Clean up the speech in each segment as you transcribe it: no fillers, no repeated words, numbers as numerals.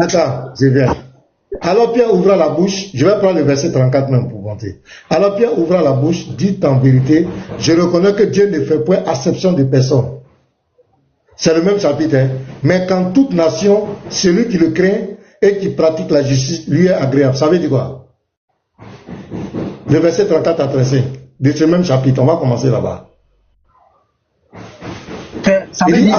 Attends, je viens. Alors Pierre ouvra la bouche, je vais prendre le verset 34 même pour monter. Alors Pierre ouvra la bouche, dit en vérité, je reconnais que Dieu ne fait point acception de personne. C'est le même chapitre, hein. Mais quand toute nation, celui qui le craint et qui pratique la justice, lui est agréable. Ça veut dire quoi? Le verset 34 à 35 de ce même chapitre, on va commencer là-bas. Ça veut dire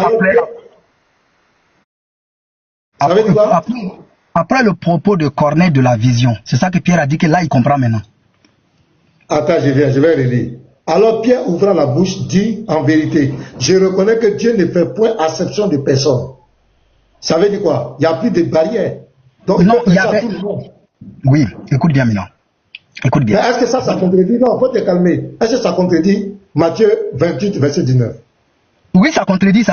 après le propos de Corneille de la vision. C'est ça que Pierre a dit que là, il comprend maintenant. Attends, je vais relire. Alors Pierre ouvra la bouche, dit en vérité, je reconnais que Dieu ne fait point acception de personne. Ça veut dire quoi? Il n'y a plus de barrières. Donc non, il y avait... tout le monde. Oui, écoute bien maintenant. Écoute bien. Mais est-ce que ça contredit? Non, il faut te calmer. Est-ce que ça contredit Matthieu 28, verset 19? Oui, ça contredit.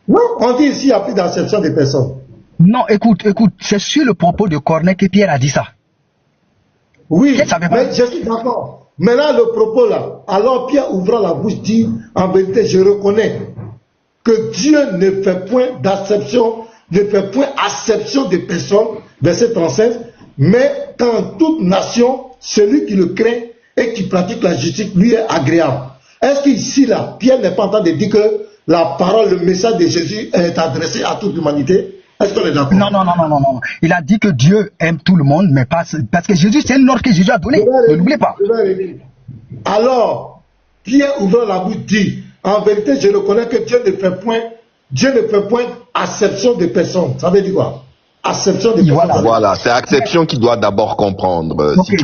Non, on dit ici, il n'y a plus d'acception de personne. Non, écoute, c'est sur le propos de Corneille que Pierre a dit ça. Oui, mais je suis d'accord. Maintenant, le propos là, alors Pierre ouvrant la bouche dit, en vérité, je reconnais que Dieu ne fait point d'acception, ne fait point acception de personnes, verset 35, mais dans toute nation, celui qui le craint et qui pratique la justice, lui est agréable. Est-ce qu'ici là, Pierre n'est pas en train de dire que la parole, le message de Jésus est adressé à toute l'humanité? Est-ce qu'on est d'accord? Non. Il a dit que Dieu aime tout le monde, mais pas parce que Jésus, c'est un ordre que Jésus a donné. Ne l'oubliez pas. Alors, Pierre ouvrant la bouche dit, en vérité, je reconnais que Dieu ne fait point acception de personnes. Ça veut dire quoi? Acception de personnes. Voilà, c'est acception qu'il doit d'abord comprendre. Okay,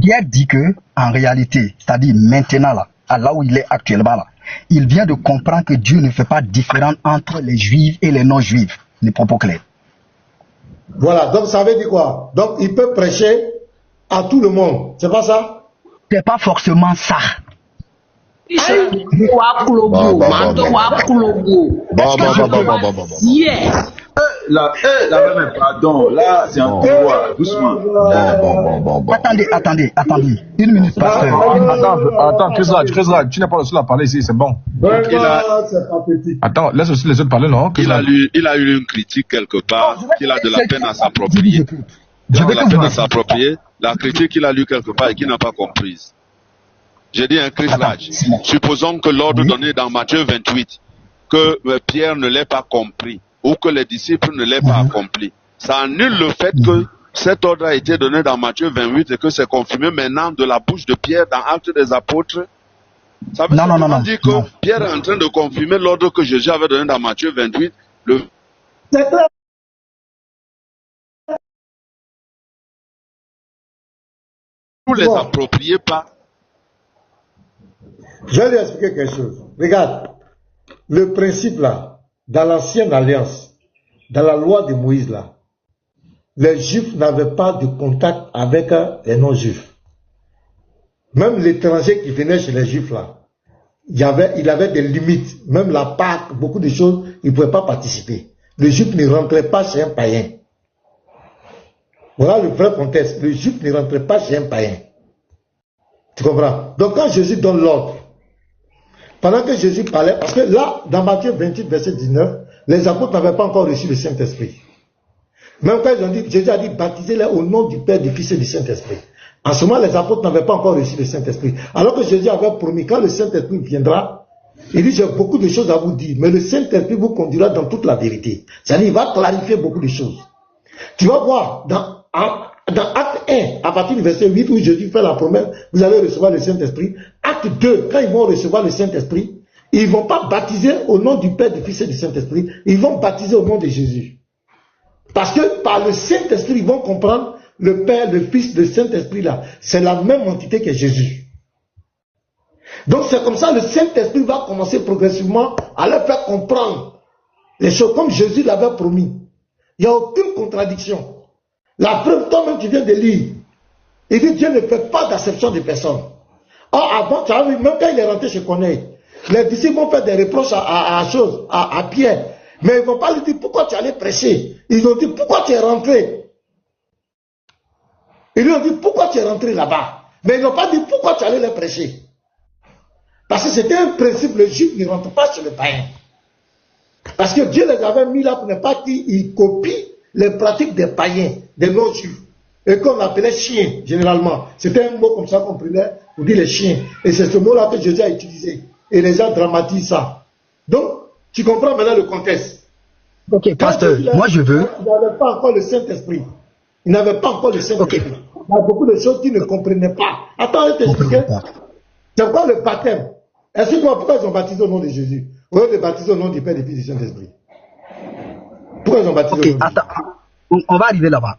Pierre dit que, en réalité, c'est-à-dire maintenant là où il est actuellement là, il vient de comprendre que Dieu ne fait pas de différence entre les juifs et les non-juifs. Les propos clairs. Voilà, donc ça veut dire quoi? Donc il peut prêcher à tout le monde. C'est pas ça? C'est pas forcément ça. Pardon, là, c'est un pouvoir, doucement. Attendez. Une minute, pasteur. Attends, Chris Raj, tu n'es pas le seul à parler ici, c'est bon. Attends, laisse aussi les autres parler, non? Il a eu une critique quelque part, qu'il a de la peine à s'approprier. La critique qu'il a lue quelque part et qu'il n'a pas comprise. J'ai dit un Chris Raj. Supposons que l'ordre donné dans Matthieu 28, que Pierre ne l'ait pas compris, ou que les disciples ne l'aient pas accompli. Ça annule le fait que cet ordre a été donné dans Matthieu 28 et que c'est confirmé maintenant de la bouche de Pierre dans Actes des Apôtres. Ça veut dire que Pierre est en train de confirmer l'ordre que Jésus avait donné dans Matthieu 28. Vous les appropriez pas. Je vais lui expliquer quelque chose. Regarde, le principe là, dans l'ancienne alliance, dans la loi de Moïse là, les juifs n'avaient pas de contact avec les non-juifs. Même l'étranger qui venait chez les juifs là, il avait des limites. Même la Pâque, beaucoup de choses, il ne pouvait pas participer. Le juif ne rentrait pas chez un païen. Voilà le vrai contexte. Le juif ne rentrait pas chez un païen. Tu comprends? Donc quand Jésus donne l'ordre, pendant que Jésus parlait, parce que là, dans Matthieu 28, verset 19, les apôtres n'avaient pas encore reçu le Saint-Esprit. Même quand ils ont dit, Jésus a dit, baptisez-les au nom du Père, du Fils et du Saint-Esprit. En ce moment, les apôtres n'avaient pas encore reçu le Saint-Esprit. Alors que Jésus avait promis, quand le Saint-Esprit viendra, il dit, j'ai beaucoup de choses à vous dire, mais le Saint-Esprit vous conduira dans toute la vérité. C'est-à-dire, il va clarifier beaucoup de choses. Tu vas voir, dans Acte 1, à partir du verset 8, où Jésus fait la promesse, vous allez recevoir le Saint-Esprit. Acte 2, quand ils vont recevoir le Saint-Esprit, ils ne vont pas baptiser au nom du Père, du Fils et du Saint-Esprit, ils vont baptiser au nom de Jésus. Parce que par le Saint-Esprit, ils vont comprendre le Père, le Fils, le Saint-Esprit là. C'est la même entité que Jésus. Donc c'est comme ça, le Saint-Esprit va commencer progressivement à leur faire comprendre les choses comme Jésus l'avait promis. Il n'y a aucune contradiction. La preuve, toi-même tu viens de lire. Il dit Dieu ne fait pas d'acception de personnes. Or, avant, tu as vu, même quand il est rentré chez Corneille, les disciples vont faire des reproches à Pierre. Mais ils ne vont pas lui dire pourquoi tu allais prêcher. Ils ont dit pourquoi tu es rentré. Ils lui ont dit pourquoi tu es rentré là-bas. Mais ils n'ont pas dit pourquoi tu allais les prêcher. Parce que c'était un principe, le juif ne rentre pas chez le païen. Parce que Dieu les avait mis là pour ne pas qu'ils copient les pratiques des païens, des non-juifs. Et qu'on appelait chiens, généralement. C'était un mot comme ça qu'on prenait pour dire les chiens. Et c'est ce mot-là que Jésus a utilisé. Et les gens dramatisent ça. Donc, tu comprends maintenant le contexte. Ok, pasteur, moi je veux... Il n'avait pas encore le Saint-Esprit. Il n'avait pas encore le Saint-Esprit. Okay. Il y a beaucoup de choses qu'ils ne comprenaient pas. Attends, je t'expliquer. C'est quoi le baptême? Explique-moi pourquoi ils ont baptisé au nom de Jésus. Au lieu de baptiser au nom du Père, du Fils et du Saint-Esprit. Pourquoi ils ont baptisé au nom de Jésus? Attends, on va arriver là-bas.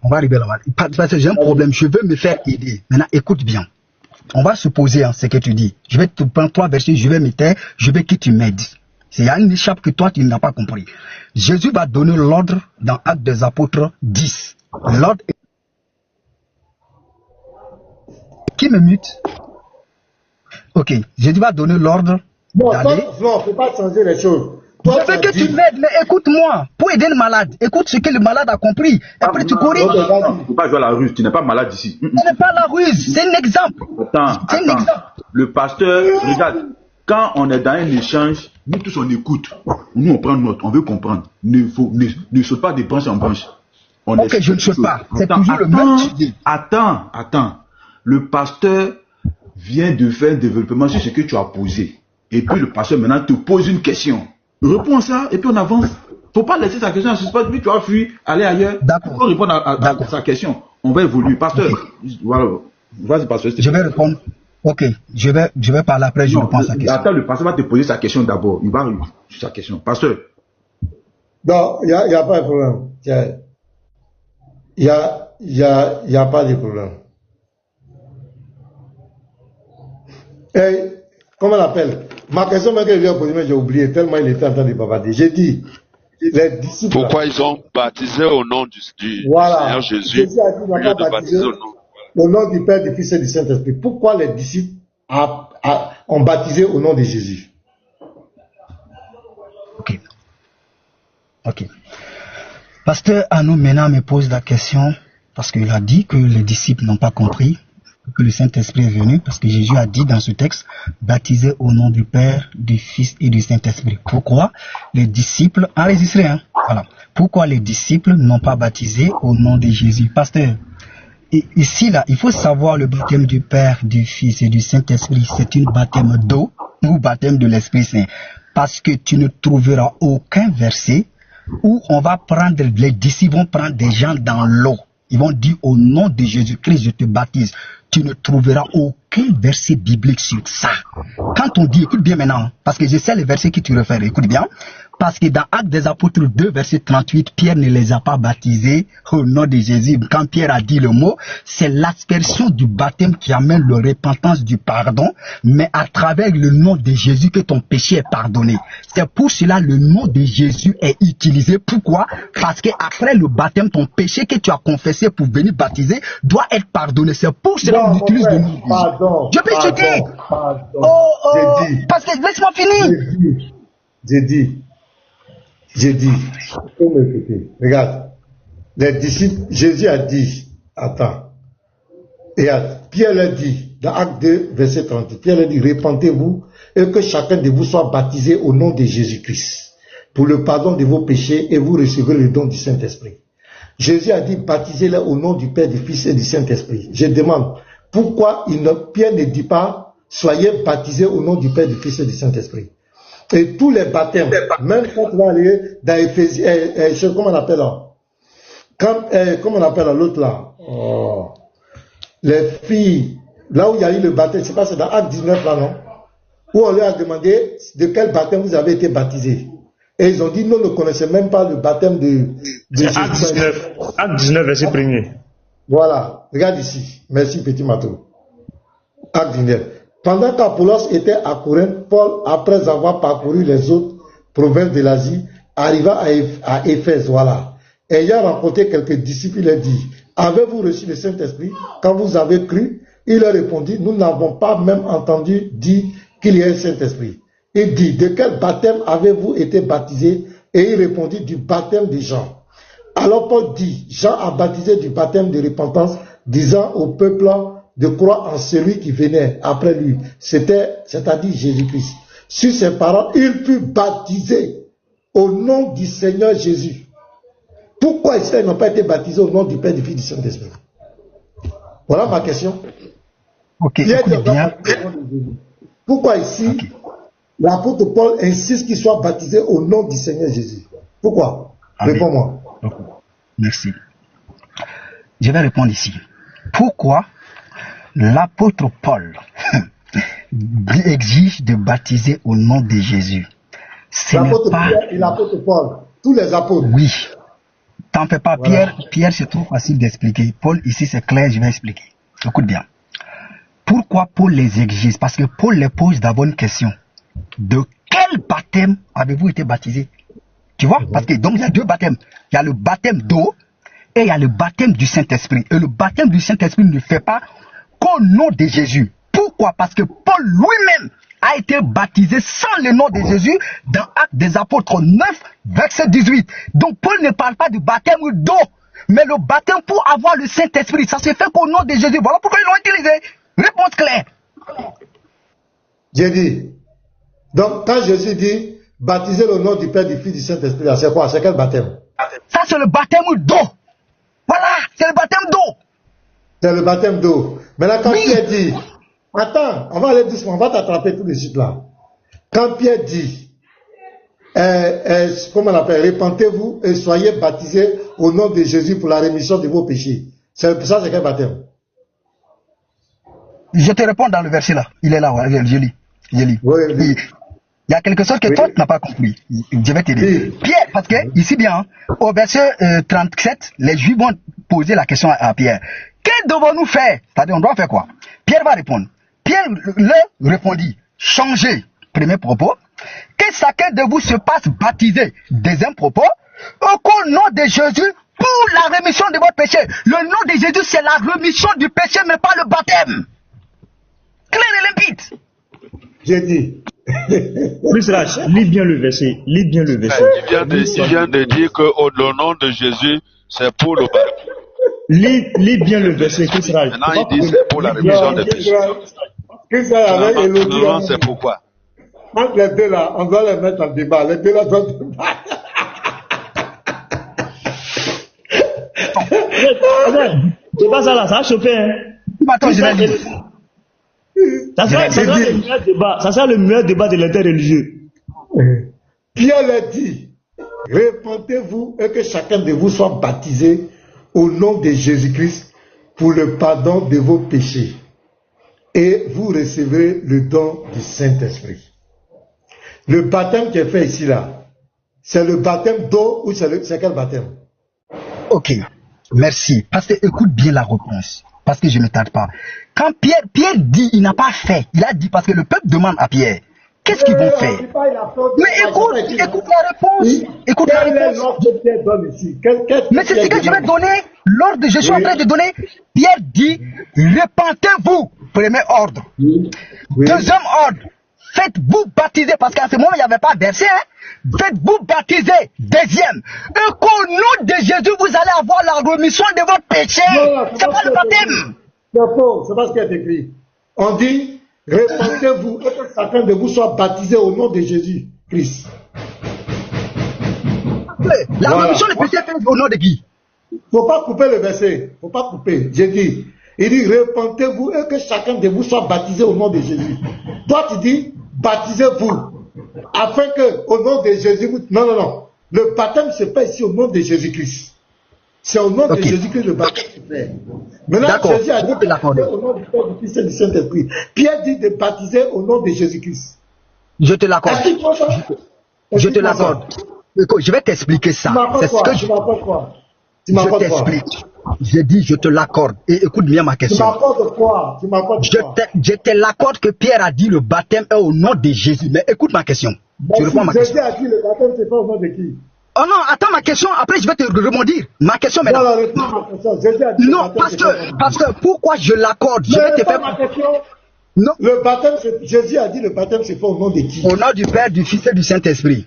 Parce que j'ai un problème, je veux me faire aider. Maintenant, écoute bien. On va supposer ce que tu dis. Je vais te prendre 3 versets, je vais me taire, je veux que tu m'aides. Il y a une échappe que toi, tu n'as pas compris. Jésus va donner l'ordre dans Actes des Apôtres 10. L'ordre... Qui me mute? Ok, Jésus va donner l'ordre d'aller... Non, il ne faut pas changer les choses. Toi, je veux que tu m'aides, mais écoute-moi. Pour aider le malade, écoute ce que le malade a compris. Après, tu corriges. Il ne faut pas jouer à la ruse. Tu n'es pas malade ici. Ce n'est pas la ruse, c'est un exemple. Attends. Le pasteur, regarde, quand on est dans un échange, nous tous on écoute. Nous on prend note, on veut comprendre. Ne saute pas de branche en branche. Ok, je ne saute pas. C'est toujours le même sujet. Attends. Le pasteur vient de faire un développement sur ce que tu as posé. Et puis le pasteur maintenant te pose une question. Réponds ça et puis on avance. Faut pas laisser sa question en suspens, puis tu vas fuir, aller ailleurs. D'accord. Faut répondre à sa question. On va évoluer. Pasteur, voilà. Vas-y, pasteur. Je vais répondre. Ok, je vais parler après, je réponds à sa question. Attends, le pasteur va te poser sa question d'abord. Il va répondre sur sa question. Pasteur. Non, il n'y a pas de problème. Il n'y a pas de problème. Et, comment on l'appelle? Ma question, même que je lui ai posée, mais j'ai oublié, tellement il était en train de bavarder. J'ai dit, les disciples... Pourquoi ils ont baptisé au nom du Seigneur Jésus? Jésus a dit, on n'a pas baptisé au nom du Père, du Fils et du Saint-Esprit. Pourquoi les disciples ont baptisé au nom de Jésus? Ok. Pasteur Anou maintenant me pose la question, parce qu'il a dit que les disciples n'ont pas compris que le Saint-Esprit est venu, parce que Jésus a dit dans ce texte, baptisé au nom du Père, du Fils et du Saint-Esprit. Pourquoi les disciples, enregistré, voilà. Pourquoi les disciples n'ont pas baptisé au nom de Jésus? Pasteur, ici, là, il faut savoir le baptême du Père, du Fils et du Saint-Esprit, c'est une baptême d'eau ou baptême de l'Esprit Saint. Parce que tu ne trouveras aucun verset où on va prendre, les disciples vont prendre des gens dans l'eau. Ils vont dire au nom de Jésus-Christ, je te baptise. Tu ne trouveras aucun verset biblique sur ça. Quand on dit, écoute bien maintenant, parce que je sais les versets que tu réfères, écoute bien. Parce que dans Actes des Apôtres 2, verset 38, Pierre ne les a pas baptisés au nom de Jésus. Quand Pierre a dit le mot, c'est l'aspersion du baptême qui amène la repentance du pardon, mais à travers le nom de Jésus que ton péché est pardonné. C'est pour cela le nom de Jésus est utilisé. Pourquoi? Parce que après le baptême, ton péché que tu as confessé pour venir baptiser doit être pardonné. C'est pour cela qu'on utilise le nom de Jésus. Je peux chuter. Parce que laisse-moi finir. J'ai dit, faut me répéter. Regarde, les disciples, Jésus a dit, attends, et Pierre l'a dit, dans Acte 2, verset 30, Pierre l'a dit, répentez-vous et que chacun de vous soit baptisé au nom de Jésus-Christ pour le pardon de vos péchés et vous recevrez le don du Saint-Esprit. Jésus a dit, baptisez-les au nom du Père, du Fils et du Saint-Esprit. Je demande, pourquoi Pierre ne dit pas, soyez baptisés au nom du Père, du Fils et du Saint-Esprit? Et tous les baptêmes, même quand on va aller dans Éphésiens, comment on appelle là? Comment on appelle l'autre là? Les filles, là où il y a eu le baptême, je sais pas, c'est dans Acte 19 là, non? Où on leur a demandé de quel baptême vous avez été baptisés. Et ils ont dit, nous ne connaissons même pas le baptême de Jésus. Acte 19, verset 1er. Voilà, regarde ici. Merci, petit Matou. Acte 19. Pendant qu'Apollos était à Corinthe, Paul, après avoir parcouru les autres provinces de l'Asie, arriva à Éphèse, voilà. Ayant rencontré quelques disciples, il a dit, avez-vous reçu le Saint-Esprit quand vous avez cru? Il leur répondit, nous n'avons pas même entendu dire qu'il y ait un Saint-Esprit. Il dit, de quel baptême avez-vous été baptisés? Et il répondit, du baptême de Jean. Alors Paul dit, Jean a baptisé du baptême de repentance, disant au peuple de croire en celui qui venait après lui, c'est-à-dire Jésus-Christ. Sur ses paroles, il fut baptisé. au nom du Seigneur Jésus. Pourquoi ici ils n'ont pas été baptisés au nom du Père, du Fils, du Saint-Esprit? Voilà ma question. Ok, écoute bien. Pourquoi ici, l'apôtre Paul insiste qu'ils soient baptisés au nom du Seigneur Jésus? Pourquoi? Réponds-moi. Merci. Je vais répondre ici. Pourquoi l'apôtre Paul exige de baptiser au nom de Jésus? L'apôtre Pierre et l'apôtre Paul, tous les apôtres. Oui. T'en fais pas, voilà. Pierre, c'est trop facile d'expliquer. Paul, ici, c'est clair, je vais expliquer. Écoute bien. Pourquoi Paul les exige? Parce que Paul les pose d'abord une question. De quel baptême avez-vous été baptisé? Tu vois? Parce que donc il y a deux baptêmes. Il y a le baptême d'eau et il y a le baptême du Saint-Esprit. Et le baptême du Saint-Esprit ne fait pas qu'au nom de Jésus. Pourquoi? Parce que Paul lui-même a été baptisé sans le nom de Jésus dans Actes des Apôtres 9, verset 18. Donc Paul ne parle pas du baptême d'eau, mais le baptême pour avoir le Saint-Esprit. Ça se fait qu'au nom de Jésus. Voilà pourquoi ils l'ont utilisé. Réponse claire. J'ai dit. Donc quand Jésus dit baptiser au nom du Père, du Fils, du Saint-Esprit, c'est quoi? C'est quel baptême? Ça c'est le baptême d'eau. Voilà, c'est le baptême d'eau. C'est le baptême d'eau. Maintenant quand Pierre dit... Attends, on va aller doucement, on va t'attraper tout de suite là. Quand Pierre dit, comment on appelle, répentez-vous et soyez baptisés au nom de Jésus pour la rémission de vos péchés. Ça, c'est quel baptême? Je te réponds dans le verset là. Il est là, ouais, je lis. Oui. Il y a quelque chose que toi tu n'as pas compris. Je vais t'aider. Oui. Pierre, parce que, ici bien, au verset 37, les Juifs vont poser la question à Pierre. Que devons-nous faire? C'est-à-dire, on doit faire quoi? Pierre va répondre. Pierre leur répondit, changez, premier propos, que chacun de vous se passe baptisé. Deuxième propos, au nom de Jésus pour la rémission de votre péché. Le nom de Jésus, c'est la rémission du péché, mais pas le baptême. Clair et limpide. J'ai dit. Plus lâche, lis bien le verset. Lis bien le verset. Il vient de dire que au nom de Jésus, c'est pour le baptême. Lis bien le verset. Maintenant, il dit c'est pour la rémission des péchés. Non, c'est pourquoi. Entre les deux là, on doit les mettre en débat. Les deux là doivent débat. C'est pas ça là, ça a chauffé. Hein. Attends, je vais dire. Ça sera le meilleur débat de l'interreligieux. Pierre leur dit, répentez-vous et que chacun de vous soit baptisé au nom de Jésus-Christ pour le pardon de vos péchés. Et vous recevrez le don du Saint-Esprit. Le baptême qui est fait ici là, c'est le baptême d'eau ou c'est quel baptême? Ok, merci. Parce que écoute bien la réponse. Parce que je ne tarde pas. Quand Pierre dit, il n'a pas fait. Il a dit parce que le peuple demande à Pierre. Qu'est-ce qu'ils vont faire? Mais écoute la réponse. Écoute la réponse. Mais c'est ce que je vais donner. L'ordre, je suis en train de donner. Pierre dit, répentez-vous. Premier ordre. Deuxième ordre. Faites-vous baptiser. Parce qu'à ce moment, il n'y avait pas de verset. Hein? Faites-vous baptiser. Deuxième. Et qu'au nom de Jésus, vous allez avoir la rémission de votre péché. C'est pas le baptême. C'est faux. C'est pas ce qui est écrit. On dit, répentez-vous et que chacun de vous soit baptisé au nom de Jésus-Christ. La rémission des péchés est au nom de qui? Faut pas couper le verset. Faut pas couper. J'ai dit. Il dit, répentez-vous et que chacun de vous soit baptisé au nom de Jésus. Toi, tu dis, baptisez-vous. Afin que, au nom de Jésus, non. Le baptême se fait ici au nom de Jésus-Christ. C'est au nom de Jésus-Christ le baptême se fait. Maintenant, Jésus a dit au nom du Père, du Fils et du Saint-Esprit. Pierre dit de baptiser au nom de Jésus-Christ. Je te l'accorde. Je te l'accorde. Je vais t'expliquer ça. C'est ce que je t'explique. J'ai dit, je te l'accorde. Et écoute bien ma question. Tu m'accordes quoi? Je te l'accorde que Pierre a dit le baptême est au nom de Jésus. Mais écoute ma question. Je réponds à ma question. Jésus a dit le baptême, c'est pas au nom de qui? Oh non, attends ma question, après je vais te rebondir. Ma question maintenant. Non, parce que pourquoi je l'accorde? Je vais te faire ma question. Non. Le baptême, Jésus a dit le baptême, c'est pas au nom de qui? Au nom du Père, du Fils et du Saint-Esprit.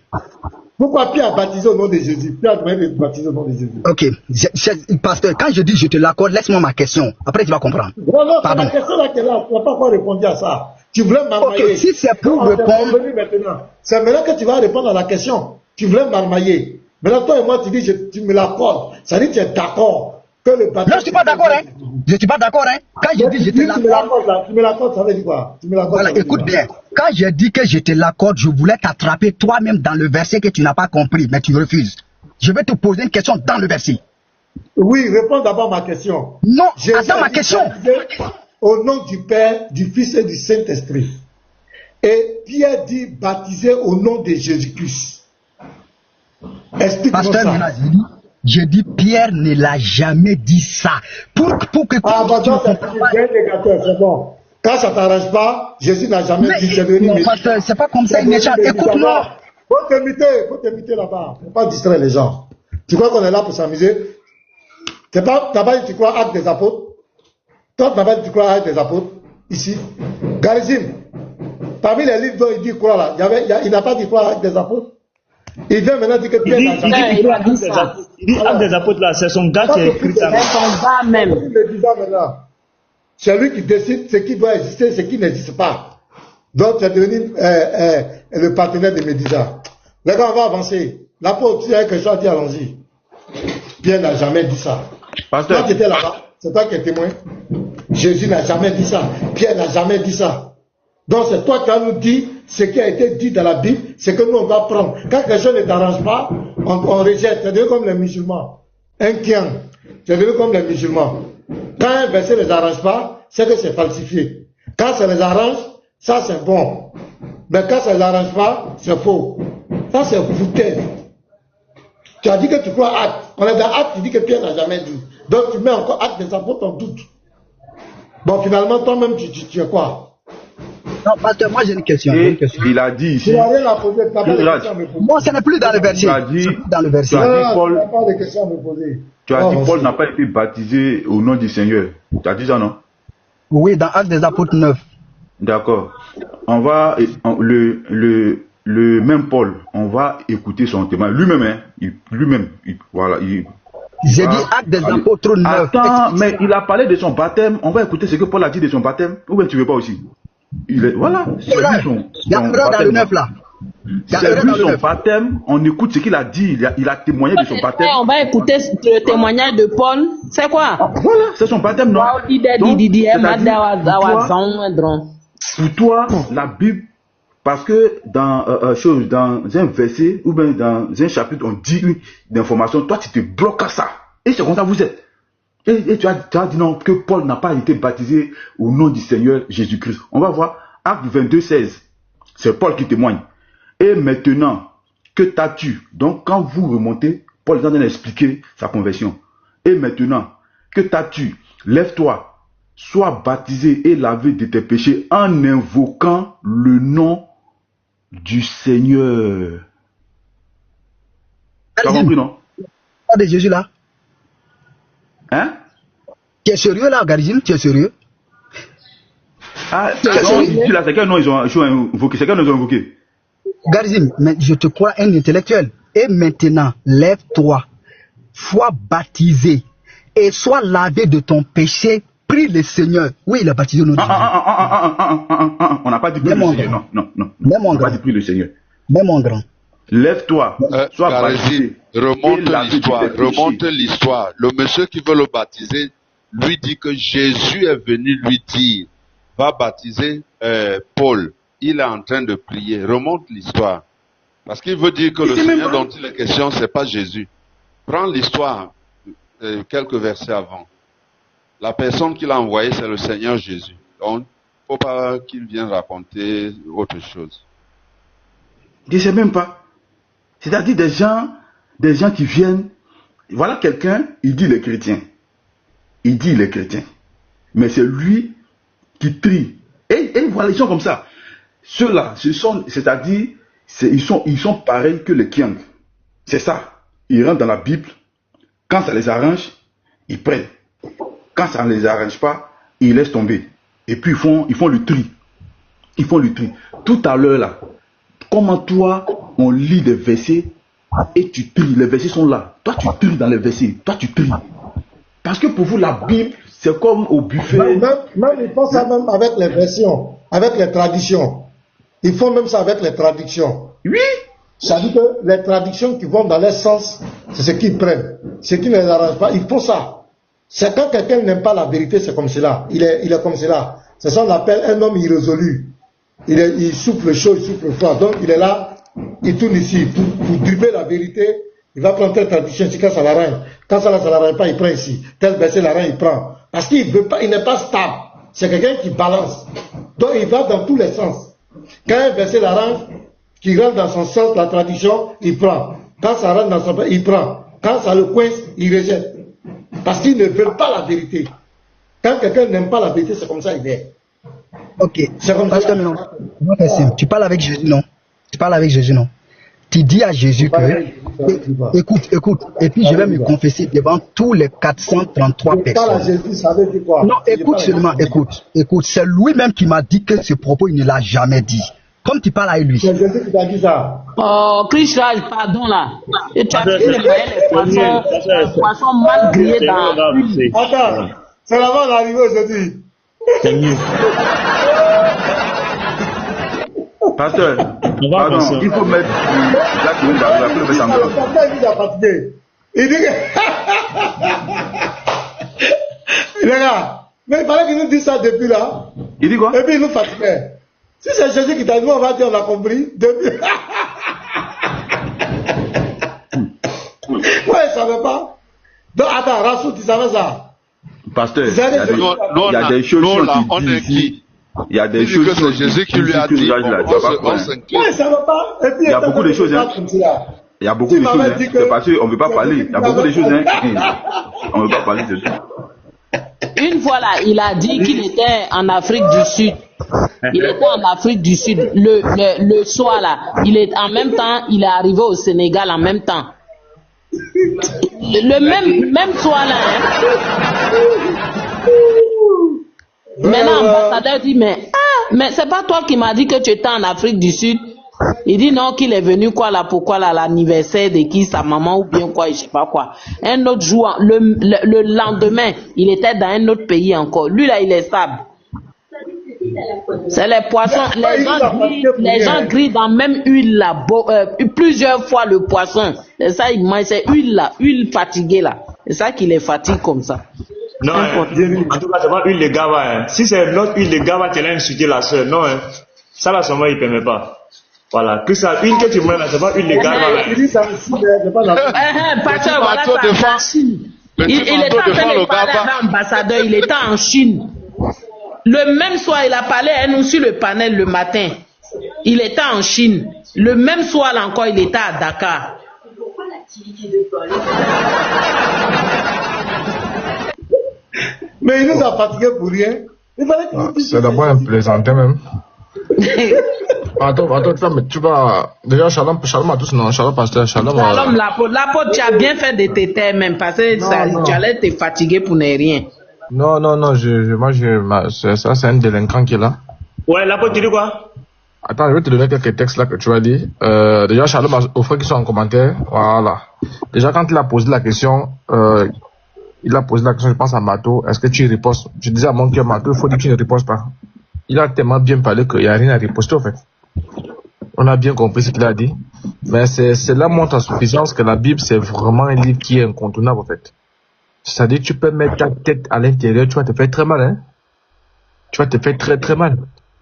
Pourquoi Pierre a baptisé au nom de Jésus? Pierre a baptisé au nom de Jésus. Ok, pasteur, quand je dis je te l'accorde, laisse-moi ma question. Après tu vas comprendre. Non, pardon. La question là qui est là, tu n'as pas encore répondu à ça. Tu voulais m'envoyer. Ok, si c'est pour répondre. C'est maintenant que tu vas répondre à la question. Tu voulais m'armailler. Maintenant, toi et moi, tu dis, tu me l'accordes. Ça dit que tu es d'accord que le baptême... Non, je ne suis pas d'accord, hein. Je ne suis pas d'accord, hein. Quand je dis je te l'accorde... Tu me l'accordes, ça veut dire quoi? Voilà, écoute bien. Quand j'ai dit que je te l'accorde, je voulais t'attraper toi-même dans le verset que tu n'as pas compris, mais tu refuses. Je vais te poser une question dans le verset. Oui, réponds d'abord à ma question. Non, attends ma question. Au nom du Père, du Fils et du Saint-Esprit. Et Pierre dit baptisé au nom de Jésus-Christ. Explique-moi ça. Pasteur, je dis Pierre ne l'a jamais dit ça. Pour que c'est bon. Quand ça ne t'arrange pas, Jésus n'a jamais dit c'est venu. Non, pasteur, c'est pas comme ça, écoute-moi. Faut t'imiter là-bas. Faut pas distraire les gens. Tu crois qu'on est là pour s'amuser? T'as pas dit tu crois acte des apôtres? Toi, tu n'as pas dit tu crois acte des apôtres? Ici. Garizim. Parmi les livres dont il dit quoi là, il n'a pas dit quoi acte des apôtres? Il vient maintenant dire que Pierre n'a jamais dit ça. Il dit acte des apôtres là, c'est son gars qui a écrit ça. C'est son gars même. C'est lui qui décide ce qui doit exister, ce qui n'existe pas. Donc, tu es devenu le partenaire de Médisa. Les gars, on va avancer. L'apôtre, tu as quelque chose à dire, allons-y. Pierre n'a jamais dit ça. Pasteur. Toi qui étais là-bas, c'est toi qui es témoin. Jésus n'a jamais dit ça. Pierre n'a jamais dit ça. Donc, c'est toi qui as nous dit ce qui a été dit dans la Bible, c'est que nous, on va prendre. Quand quelque chose ne t'arrange pas, on rejette. C'est devenu comme les musulmans. Un kiang. C'est devenu comme les musulmans. Quand un verset ne les arrange pas, c'est que c'est falsifié. Quand ça les arrange, ça c'est bon. Mais quand ça ne les arrange pas, c'est faux. Ça c'est foutaise. Tu as dit que tu crois acte. On est dans acte, tu dis que Pierre n'a jamais dit. Donc tu mets encore acte des apôtres en doute. Bon, finalement, toi-même, tu es quoi? Non, pasteur, moi j'ai une question. Il a dit ici. Tu n'as rien à poser. Tu n'as pas de questions à me poser. Moi, ce n'est plus dans le verset. Tu as dit, dans le verset. Tu as dit Paul, pas de questions à me poser. Tu as dit Paul n'a pas été baptisé au nom du Seigneur. Tu as dit ça, non? Oui, dans Actes des Apôtres 9. D'accord. On va, le même Paul, on va écouter son témoin. Lui-même, voilà. J'ai dit Actes des Apôtres 9. Attends, mais il a parlé de son baptême. On va écouter ce que Paul a dit de son baptême. Ou bien tu veux pas aussi? Voilà. Il y a erreur dans le 9 là. C'est lui son baptême. On écoute ce qu'il a dit. Il a témoigné de son baptême. On va écouter le témoignage de Paul. C'est quoi? Voilà, c'est son baptême, non? Pour toi, la Bible, parce que dans un verset ou bien dans un chapitre, on dit une information, toi tu te bloques à ça. Et c'est comme ça que vous êtes. Et tu as dit non, que Paul n'a pas été baptisé au nom du Seigneur Jésus-Christ. On va voir Acte 22, 16. C'est Paul qui témoigne. Et maintenant, que t'as-tu? Donc quand vous remontez, Paul est en train d'expliquer sa conversion. Et maintenant, que t'as-tu? Lève-toi, sois baptisé et lavé de tes péchés en invoquant le nom du Seigneur. Tu as compris, non? De Jésus là. Hein? Tu es sérieux là, Garizim? Tu es sérieux? Ah, ici là, c'est quel nom ils ont invoqué? C'est quel nom ils ont invoqué? Garizim, mais je te crois un intellectuel. Et maintenant, lève-toi, sois baptisé et sois lavé de ton péché. Prie le Seigneur. Oui, il a baptisé au nom de Jésus. On n'a pas dit prie le Seigneur. Non. On n'a pas dit prie le Seigneur. Mais mon grand. Lève-toi, sois baptisé. Remonte l'histoire. Le monsieur qui veut le baptiser, lui dit que Jésus est venu lui dire, va baptiser Paul. Il est en train de prier. Remonte l'histoire. Parce qu'il veut dire que le Seigneur dont il est question, c'est pas Jésus. Prends l'histoire, quelques versets avant. La personne qui l'a envoyé, c'est le Seigneur Jésus. Donc, il ne faut pas qu'il vienne raconter autre chose. Je ne sais même pas. C'est-à-dire des gens qui viennent. Voilà quelqu'un, il dit les chrétiens. Il dit les chrétiens. Mais c'est lui qui trie. Et voilà, ils sont comme ça. Ceux-là, c'est-à-dire, ils sont pareils que les Kiang. C'est ça. Ils rentrent dans la Bible. Quand ça les arrange, ils prennent. Quand ça ne les arrange pas, ils laissent tomber. Et puis ils font le tri. Ils font le tri. Tout à l'heure là, comment toi, on lit des versets et tu tries. Les versets sont là. Toi, tu tries dans les versets. Toi, tu tries. Parce que pour vous, la Bible, c'est comme au buffet. Même ils font ça même avec les versions, avec les traditions. Ils font même ça avec les traductions. Oui. Ça veut dire que les traductions qui vont dans leur sens, c'est ce qu'ils prennent. Ce qui ne les arrange pas, ils font ça. C'est quand quelqu'un n'aime pas la vérité, c'est comme cela. Il est comme cela. C'est ça qu'on appelle un homme irrésolu. Il souffle chaud, il souffle froid. Donc il est là, il tourne ici pour dribbler la vérité. Il va prendre telle traduction ici quand ça l'arrange. Quand ça l'arrange pas, il prend ici. Tel verset l'arrange, il prend. Parce qu'il veut pas, il n'est pas stable. C'est quelqu'un qui balance. Donc il va dans tous les sens. Quand un verset l'arrange, qui rentre dans son sens, la traduction, il prend. Quand ça rentre dans son sens, il prend. Quand ça le coince, il rejette. Parce qu'il ne veut pas la vérité. Quand quelqu'un n'aime pas la vérité, c'est comme ça il est. Ok. C'est comme ça. Tu parles avec Jésus, non? Tu parles avec Jésus, non? Tu dis à Jésus que, écoute, et puis je vais me confesser devant tous les 433 personnes. Jésus, ça veut dire quoi? Non, écoute seulement, écoute, c'est lui-même qui m'a dit que ce propos, il ne l'a jamais dit. Comme tu parles avec lui. C'est Jésus qui t'a dit ça. Oh, Christ, pardon là. Et tu as dit les poissons mal grillés dans l'huile. Attends, c'est là-bas l'arrivée aujourd'hui. C'est mieux. Pasteur, pardon, il faut mettre Jacques Louis après le mettre en blanc. Il est fatigué. Il dit que... Les gars, mais il fallait qu'il nous dise ça depuis là. Il dit quoi? Et puis il nous fatiguait. Si c'est Jésus qui t'a dit, on va dire, on a compris. Depuis... Ouais, il ne savait pas. Donc attends, Rassou, tu savais ça? Pasteur, il y a des choses qui disent ici. Il y a des choses que c'est Jésus qui lui a dit. Il y a beaucoup de choses. Il y a beaucoup de choses. C'est parce qu'on ne veut pas parler. Il y a beaucoup de choses. On ne veut pas parler de tout. Une fois là, il a dit qu'il était en Afrique du Sud. Il était en Afrique du Sud. Le soir là, en même temps, il est arrivé au Sénégal en même temps. Le même soir là. Maintenant, l'ambassadeur dit, mais c'est pas toi qui m'as dit que tu étais en Afrique du Sud. Il dit non, qu'il est venu quoi là, pourquoi là, l'anniversaire de qui, sa maman ou bien quoi, je sais pas quoi. Un autre jour, le lendemain, il était dans un autre pays encore. Lui là, il est stable. C'est les poissons, les gens grillent dans même huile là, plusieurs fois le poisson. C'est ça, il mange, c'est huile là, huile fatiguée là. C'est ça qui les fatigue comme ça. Non, en tout cas, c'est pas huile de gava. Si c'est notre huile de gava, tu l'as insulté la soeur. Non, ça là, seulement, il ne permet pas. Voilà. Que ça, huile que tu manges là, c'est pas huile de gava. Il dit ça aussi, c'est pas la pasteur, voilà, ça en Chine. Il était en train de parler avec l'ambassadeur, il était en Chine. Le même soir, il a parlé à nous sur le panel le matin. Il était en Chine. Le même soir là encore, il était à Dakar. Mais il nous a fatigués pour rien. C'est d'abord un plaisantin même. Attends, mais tu vas. Déjà, shalom à tous, non, shalom pasteur, shalom. Shalom, l'apôtre, tu as bien fait de t'éteindre même, parce que tu allais te fatiguer pour ne rien. Non, ça, c'est un délinquant qui est là. Ouais, l'apôtre, tu dis quoi? Attends, je vais te donner quelques textes là que tu as dit. Déjà, shalom aux frères qui sont en commentaire. Voilà. Déjà, quand il a posé la question, je pense à Mato, est-ce que tu y ripostes? Je disais à mon cœur, Mato, il faut dire que tu ne ripostes pas. Il a tellement bien parlé qu'il n'y a rien à riposter, en fait. On a bien compris ce qu'il a dit. Mais c'est là montre en suffisance que la Bible, c'est vraiment un livre qui est incontournable, en fait. C'est-à-dire, tu peux mettre ta tête à l'intérieur, tu vas te faire très mal, hein. Tu vas te faire très, très mal.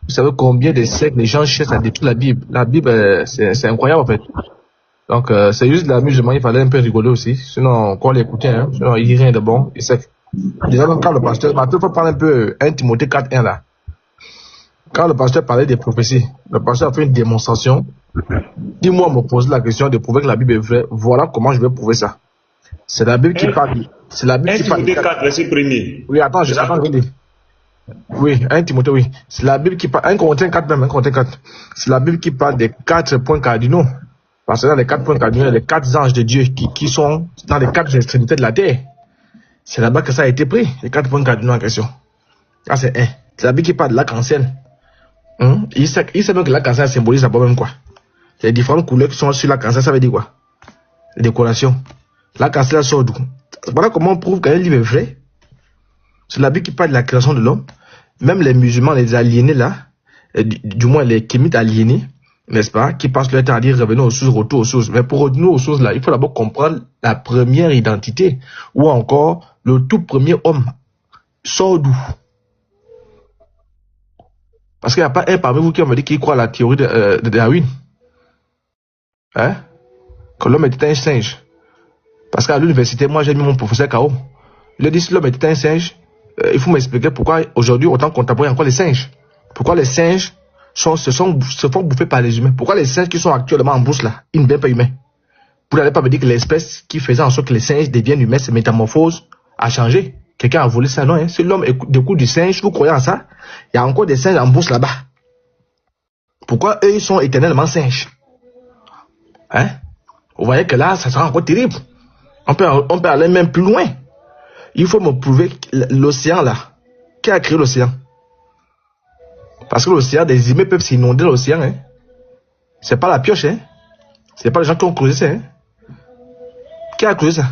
Vous savez combien de siècles les gens cherchent à détruire la Bible. La Bible, c'est incroyable, en fait. Donc, c'est juste de l'amusement, il fallait un peu rigoler aussi. Sinon, quoi l'écouter, hein. Sinon, il n'y a rien de bon. Et c'est, déjà, quand le pasteur, il faut prendre un peu 1 Timothée 4:1 là. Quand le pasteur parlait des prophéties, le pasteur a fait une démonstration. Dis-moi, me pose la question de prouver que la Bible est vraie. Voilà comment je vais prouver ça. C'est la Bible qui parle. C'est la Bible qui parle. 1 Timothée 4, verset 1er. Oui, attends, je dis. Oui, 1 Timothée, oui. C'est la Bible qui parle. 1 Corinthiens 4 même, 1 Corinthiens 4. C'est la Bible qui parle des 4 points cardinaux. Parce que dans les 4 points cardinaux, les 4 anges de Dieu qui sont dans les 4 extrémités de la terre. C'est là-bas que ça a été pris, les 4 points cardinaux en question. Ah, c'est 1. C'est la Bible qui parle de l'arc-en-ciel. Il sait même que l'arc-en-ciel symbolise d'abord même quoi. Les différentes couleurs qui sont sur l'arc-en-ciel, ça veut dire quoi? Les décorations. L'arc-en-ciel sort d'où? Voilà comment on prouve qu'un livre est vrai. C'est la Bible qui parle de la création de l'homme. Même les musulmans, les aliénés là, du moins les kémites aliénés, n'est-ce pas, qui passent leur temps à dire revenons aux sources, retour aux sources. Mais pour revenir aux sources, là, il faut d'abord comprendre la première identité, ou encore le tout premier homme sort d'où. Parce qu'il n'y a pas un parmi vous qui m'a dit qu'il croit à la théorie de Darwin. Hein? Que l'homme était un singe. Parce qu'à l'université, moi j'ai mis mon professeur KO. Il a dit si l'homme était un singe, il faut m'expliquer pourquoi aujourd'hui, autant contemporain, encore les singes. Pourquoi les singes se font bouffer par les humains. Pourquoi les singes qui sont actuellement en bourse là, ils ne deviennent pas humains? Vous n'allez pas me dire que l'espèce qui faisait en sorte que les singes deviennent humains, se métamorphose, a changé. Quelqu'un a volé ça, non? Hein? Si l'homme découle du singe, vous croyez en ça? Il y a encore des singes en bourse là-bas. Pourquoi eux, ils sont éternellement singes? Hein? Vous voyez que là, ça sera encore terrible. On peut aller même plus loin. Il faut me prouver l'océan là. Qui a créé l'océan? Parce que l'océan, des humains peuvent s'inonder l'océan. Hein? C'est pas la pioche. Hein? C'est pas les gens qui ont creusé ça. Hein? Qui a creusé ça?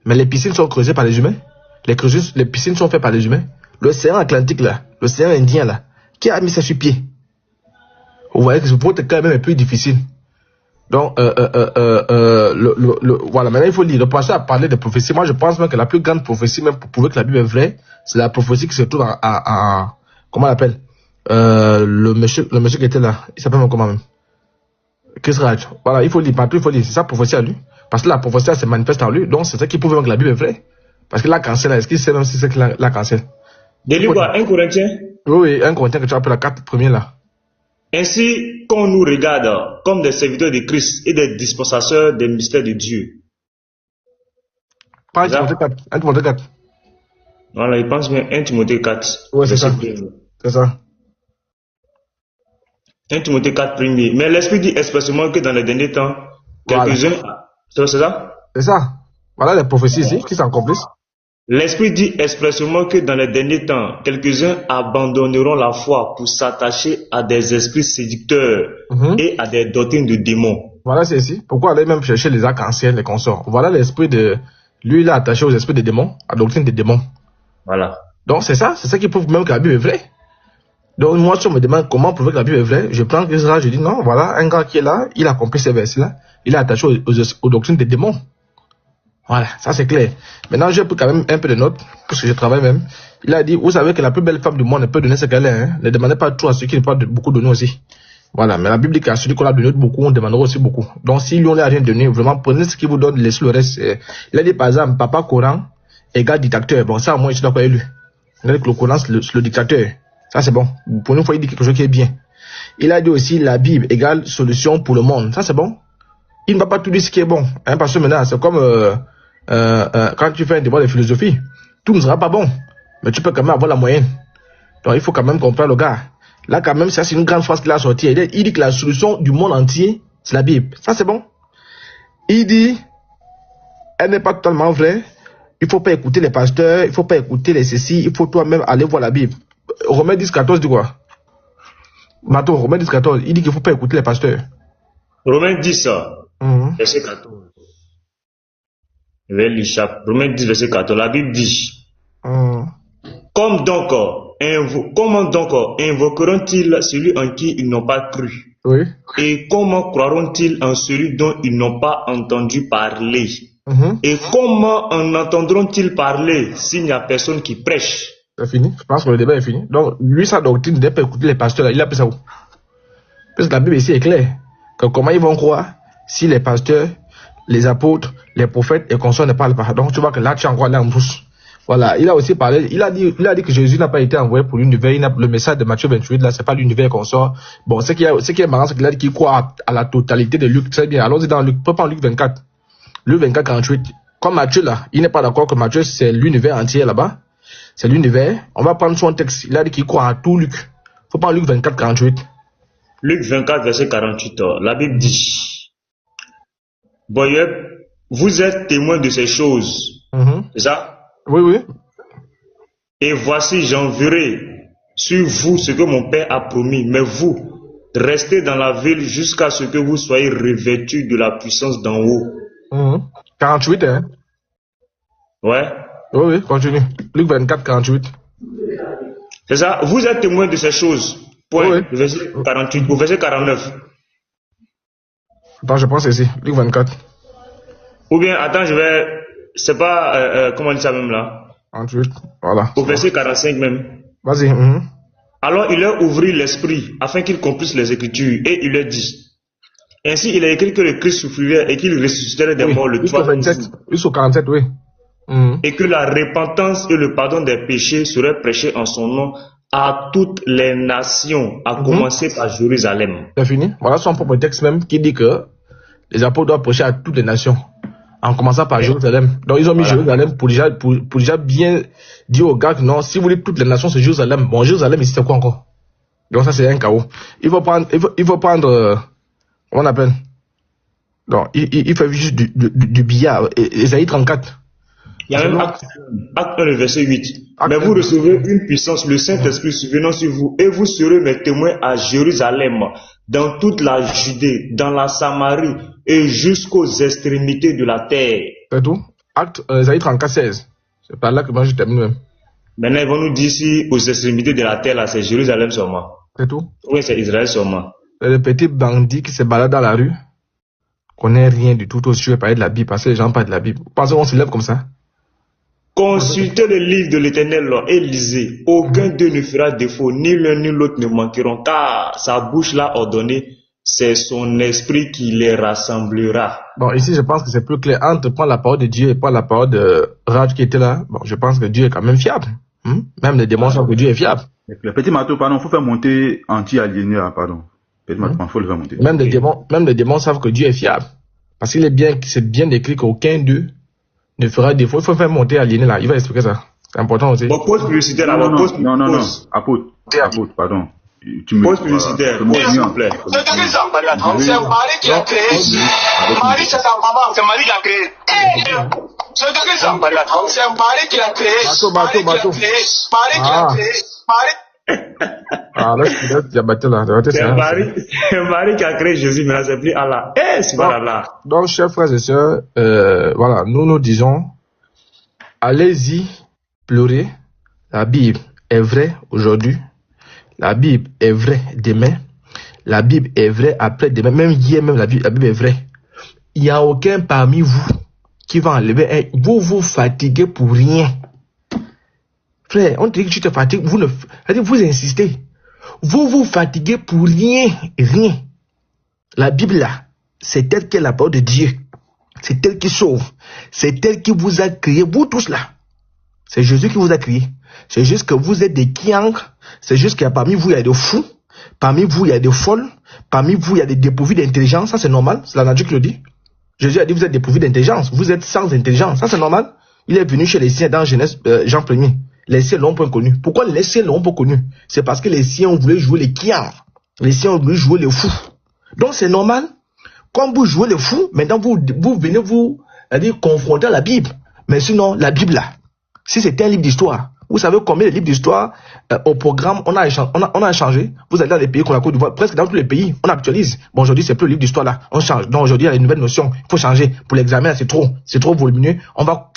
Mais les piscines sont creusées par les humains. Les piscines sont faites par les humains. L'océan Atlantique là, l'océan Indien là, qui a mis ça sur pied? Vous voyez que c'est pour être quand même un peu difficile. Donc, voilà, maintenant il faut lire. Le pasteur a parlé de prophétie. Moi, je pense même que la plus grande prophétie, même pour prouver que la Bible est vraie, c'est la prophétie qui se trouve comment on l'appelle? Le monsieur qui était là, il s'appelle comment même? Chris Raj. Voilà, il faut lire, partout il faut lire. C'est ça, prophétie à lui. Parce que la prophétie, elle se manifeste en lui. Donc, c'est ça qui prouve même que la Bible est vraie. Parce que la cancelle, est-ce qu'il sait même si c'est que la cancelle? Des livres quoi, 1 Corinthiens? Oui, 1 Corinthiens que tu appelles la 4 première là. Ainsi qu'on nous regarde comme des serviteurs de Christ et des dispensateurs des mystères de Dieu. Pas 1 Timothée 4. 1 Timothée 4. Voilà, il pense bien 1 Timothée 4. Oui, c'est ça. C'est ça. 1 Timothée 4 premier. Mais l'Esprit dit expressément que dans les derniers temps, quelques-uns... Voilà. C'est ça? C'est ça. Voilà les prophéties ici qui s'accomplissent. L'Esprit dit expressément que dans les derniers temps, quelques-uns abandonneront la foi pour s'attacher à des esprits séducteurs et à des doctrines de démons. Voilà, c'est ici. Pourquoi aller même chercher les arcs-en-ciel, les consorts? Voilà l'esprit de... Lui, il est attaché aux esprits des démons, à la doctrine des démons. Voilà. Donc, c'est ça qui prouve même que la Bible est vraie. Donc, moi, si on me demande comment prouver que la Bible est vraie, je prends Israël, je dis non, voilà, un gars qui est là, il a compris ces versets-là, il est attaché aux doctrines des démons. Voilà, ça c'est clair. Maintenant, j'ai pris quand même un peu de notes, parce que je travaille même. Il a dit, vous savez que la plus belle femme du monde ne peut donner ce qu'elle est. Hein? Ne demandez pas trop à ceux qui ne peuvent pas beaucoup donner aussi. Voilà, mais la Bible dit qu'à celui qu'on a donné beaucoup, on demandera aussi beaucoup. Donc, si lui, on n'a rien donné, vraiment, prenez ce qu'il vous donne, laissez le reste. Il a dit, par exemple, papa Coran égale dictateur. Bon, ça, moi, je suis d'accord avec lui. Il a dit que le Coran, c'est le dictateur. Ça, c'est bon. Pour une fois, il dit quelque chose qui est bien. Il a dit aussi, la Bible égale solution pour le monde. Ça, c'est bon. Il ne va pas tout dire ce qui est bon. Hein, parce que maintenant, c'est comme... quand tu fais un débat de philosophie, tout ne sera pas bon, mais tu peux quand même avoir la moyenne. Donc il faut quand même comprendre le gars. Là quand même, ça c'est une grande phrase qu'il a sortie. Il dit que la solution du monde entier, c'est la Bible. Ça c'est bon. Il dit, elle n'est pas totalement vraie. Il faut pas écouter les pasteurs, il faut pas écouter les ceci, il faut toi-même aller voir la Bible. Romains 10, 14 dit quoi? Mato, Romains 10, 14, il dit qu'il faut pas écouter les pasteurs. Romains 10, verset 14. Romains 10, verset 14, la Bible dit comment donc invoqueront-ils celui en qui ils n'ont pas cru? Oui. Et comment croiront-ils en celui dont ils n'ont pas entendu parler? Et comment en entendront-ils parler s'il n'y a personne qui prêche? C'est fini, je pense que le débat est fini. Donc, lui, sa doctrine ne doit pas écouter les pasteurs, là. Il a appelé ça où? Parce que la Bible ici est claire. Que comment ils vont croire si les pasteurs, les apôtres, les prophètes et consorts ne parlent pas. Donc tu vois que là tu as encore là en pousse. Voilà, il a aussi parlé, il a dit que Jésus n'a pas été envoyé pour l'univers, le message de Matthieu 28 là, c'est pas l'univers consort. Bon, ce qui est marrant, c'est qu'il a dit qu'il croit à la totalité de Luc. Très bien. Allons-y dans Luc, pas en Luc 24. Luc 24, 48. Comme Matthieu là, il n'est pas d'accord que Matthieu c'est l'univers entier là-bas. C'est l'univers. On va prendre son texte. Il a dit qu'il croit à tout Luc. Faut pas en Luc 24, 48. Luc 24, verset 48. La Bible dit, voyez, vous êtes témoins de ces choses. C'est ça? Oui, oui. Et voici, j'enverrai sur vous ce que mon Père a promis. Mais vous, restez dans la ville jusqu'à ce que vous soyez revêtus de la puissance d'en haut. 48, hein? Ouais. Oui, oui, continue. Luc 24, 48. C'est ça? Vous êtes témoins de ces choses. Point. Oui. Verset 48 ou verset 49. Attends, je pense ici, Luc 24. Ou bien, attends, c'est pas, comment on dit ça même là? 38, voilà. Au verset 45 même. Vas-y. Alors il leur ouvrit l'esprit afin qu'ils comprissent les Écritures et il leur dit, ainsi il a écrit que le Christ souffrirait et qu'il ressusciterait des morts le troisième jour. Jusqu'au 47, oui. Et que la repentance et le pardon des péchés seraient prêchés en son nom à toutes les nations, à commencer par Jérusalem. C'est fini. Voilà son propre texte même qui dit que les apôtres doivent prêcher à toutes les nations, en commençant par Jérusalem. Donc ils ont mis Jérusalem pour déjà bien dire aux gars que non, si vous voulez toutes les nations, c'est Jérusalem. Bon, Jérusalem ici c'est quoi encore? Donc ça c'est un chaos. Il faut prendre on appelle. Donc il fait juste du billard. Ésaïe 34. Il y a même acte 1, le verset 8. Mais vous recevez une puissance, le Saint-Esprit survenant sur vous, et vous serez mes témoins à Jérusalem, dans toute la Judée, dans la Samarie, et jusqu'aux extrémités de la terre. C'est tout. Acte Ésaïe 34, 16. C'est par là que moi je termine même. Maintenant, ils vont nous dire si aux extrémités de la terre, là, c'est Jérusalem seulement. C'est tout. Oui, c'est Israël seulement. Le petit bandit qui se balade dans la rue connaît rien du tout au sujet de parler de la Bible, parce que les gens parlent de la Bible. Vous pensez qu'on se lève comme ça? Consultez le livre de l'Éternel et lisez. Aucun d'eux ne fera défaut, ni l'un ni l'autre ne manqueront, car sa bouche l'a ordonné, c'est son esprit qui les rassemblera. Bon, ici je pense que c'est plus clair. Entre prendre la parole de Dieu et prendre la parole de Raj qui était là, bon, je pense que Dieu est quand même fiable. Même les démons savent que Dieu est fiable. Le petit Matou, pardon, il faut faire monter anti-aliéné, pardon. Petit Matou, il faut le faire monter. Même les démons savent que Dieu est fiable. Parce qu'il c'est bien écrit qu'aucun d'eux ne fera défaut. Il faut faire monter aliéné là. Il va expliquer ça. C'est important aussi. Bon, pause publicitaire là. Non. Apôtre, pardon. Pause publicitaire, s'il vous plaît. C'est Marie qui a créé. Marie, c'est ta maman. C'est Marie qui a créé. C'est Marie qui a créé. Bateau. Marie qui a créé. Ah, là, il y a battu là. C'est Marie qui a créé Jésus, mais là, c'est plus Allah. Subhanallah. Donc, chers frères et sœurs, voilà, nous disons, allez-y, pleurez. La Bible est vraie aujourd'hui. La Bible est vraie demain. La Bible est vraie après-demain. Même hier, même la Bible est vraie. Il n'y a aucun parmi vous qui va enlever. Vous vous fatiguez pour rien. Frère, on dit que tu te fatigues, vous insistez. Vous vous fatiguez pour rien. La Bible là, c'est elle qui est la parole de Dieu. C'est elle qui sauve. C'est elle qui vous a créé, vous tous là. C'est Jésus qui vous a créé. C'est juste que vous êtes des kiancres. C'est juste qu'il y a parmi vous, il y a des fous. Parmi vous, il y a des folles. Parmi vous, il y a des dépourvus d'intelligence. Ça, c'est normal. C'est la nature qui le dit. Jésus a dit, vous êtes dépourvus d'intelligence. Vous êtes sans intelligence. Ça, c'est normal. Il est venu chez les siens dans Genèse, Jean 1er. Les siens l'ont pas connu. Pourquoi les siens l'ont pas connu? C'est parce que les siens ont voulu jouer les kiancres. Les siens ont voulu jouer les fous. Donc, c'est normal. Quand vous jouez les fous, maintenant, vous venez vous confronter à la Bible. Mais sinon, la Bible là, si c'était un livre d'histoire, vous savez combien de livres d'histoire au programme on a changé. Vous allez dans les pays qu'on a Côte d'Ivoire, presque dans tous les pays, on actualise. Bon, aujourd'hui, c'est plus le livre d'histoire là, on change. Donc aujourd'hui, il y a une nouvelle notion, il faut changer. Pour l'examen, c'est trop volumineux. On va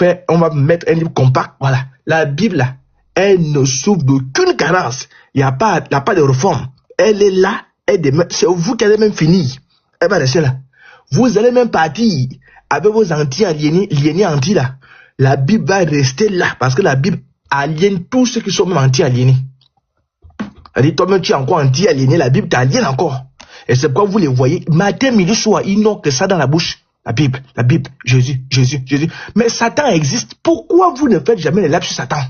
mettre un livre compact. Voilà. La Bible là, elle ne souffre d'aucune carence. Il n'y a pas de réforme. Elle est là, c'est vous qui allez même finir. Elle va rester là. Vous allez même partir avec vos anti-aliénés anti là. La Bible va rester là parce que la Bible aliène tous ceux qui sont même anti-aliénés. C'est-à-dire, toi-même, tu es encore anti-aliéné, la Bible t'aliène encore. Et c'est pourquoi vous les voyez, matin, midi, soir, ils n'ont que ça dans la bouche. La Bible, Jésus. Mais Satan existe. Pourquoi vous ne faites jamais les lapsus sur Satan?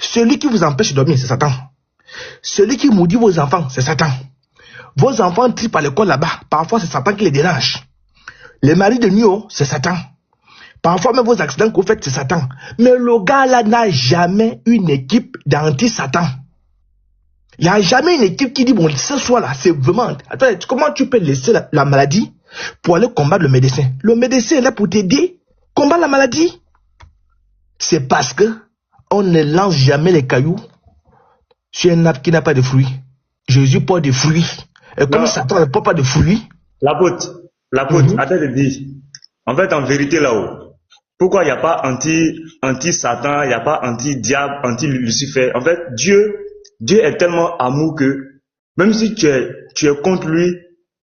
Celui qui vous empêche de dormir, c'est Satan. Celui qui maudit vos enfants, c'est Satan. Vos enfants tripent à l'école là-bas. Parfois, c'est Satan qui les dérange. Les maris de nuit, c'est Satan. Parfois, même vos accidents que vous faites, c'est Satan. Mais le gars là n'a jamais une équipe d'anti-Satan. Il n'y a jamais une équipe qui dit, bon, ce soir-là, c'est vraiment... Attends, comment tu peux laisser la maladie pour aller combattre le médecin? Le médecin est là pour t'aider, combattre la maladie. C'est parce que on ne lance jamais les cailloux sur un arbre qui n'a pas de fruits. Jésus porte des fruits. Et comme Satan ne porte pas de fruits... L'apôtre, attends de dire. En fait, en vérité, là-haut, pourquoi il n'y a pas anti-Satan, il n'y a pas anti-diable, anti-Lucifer? En fait, Dieu est tellement amour que, même si tu es contre lui,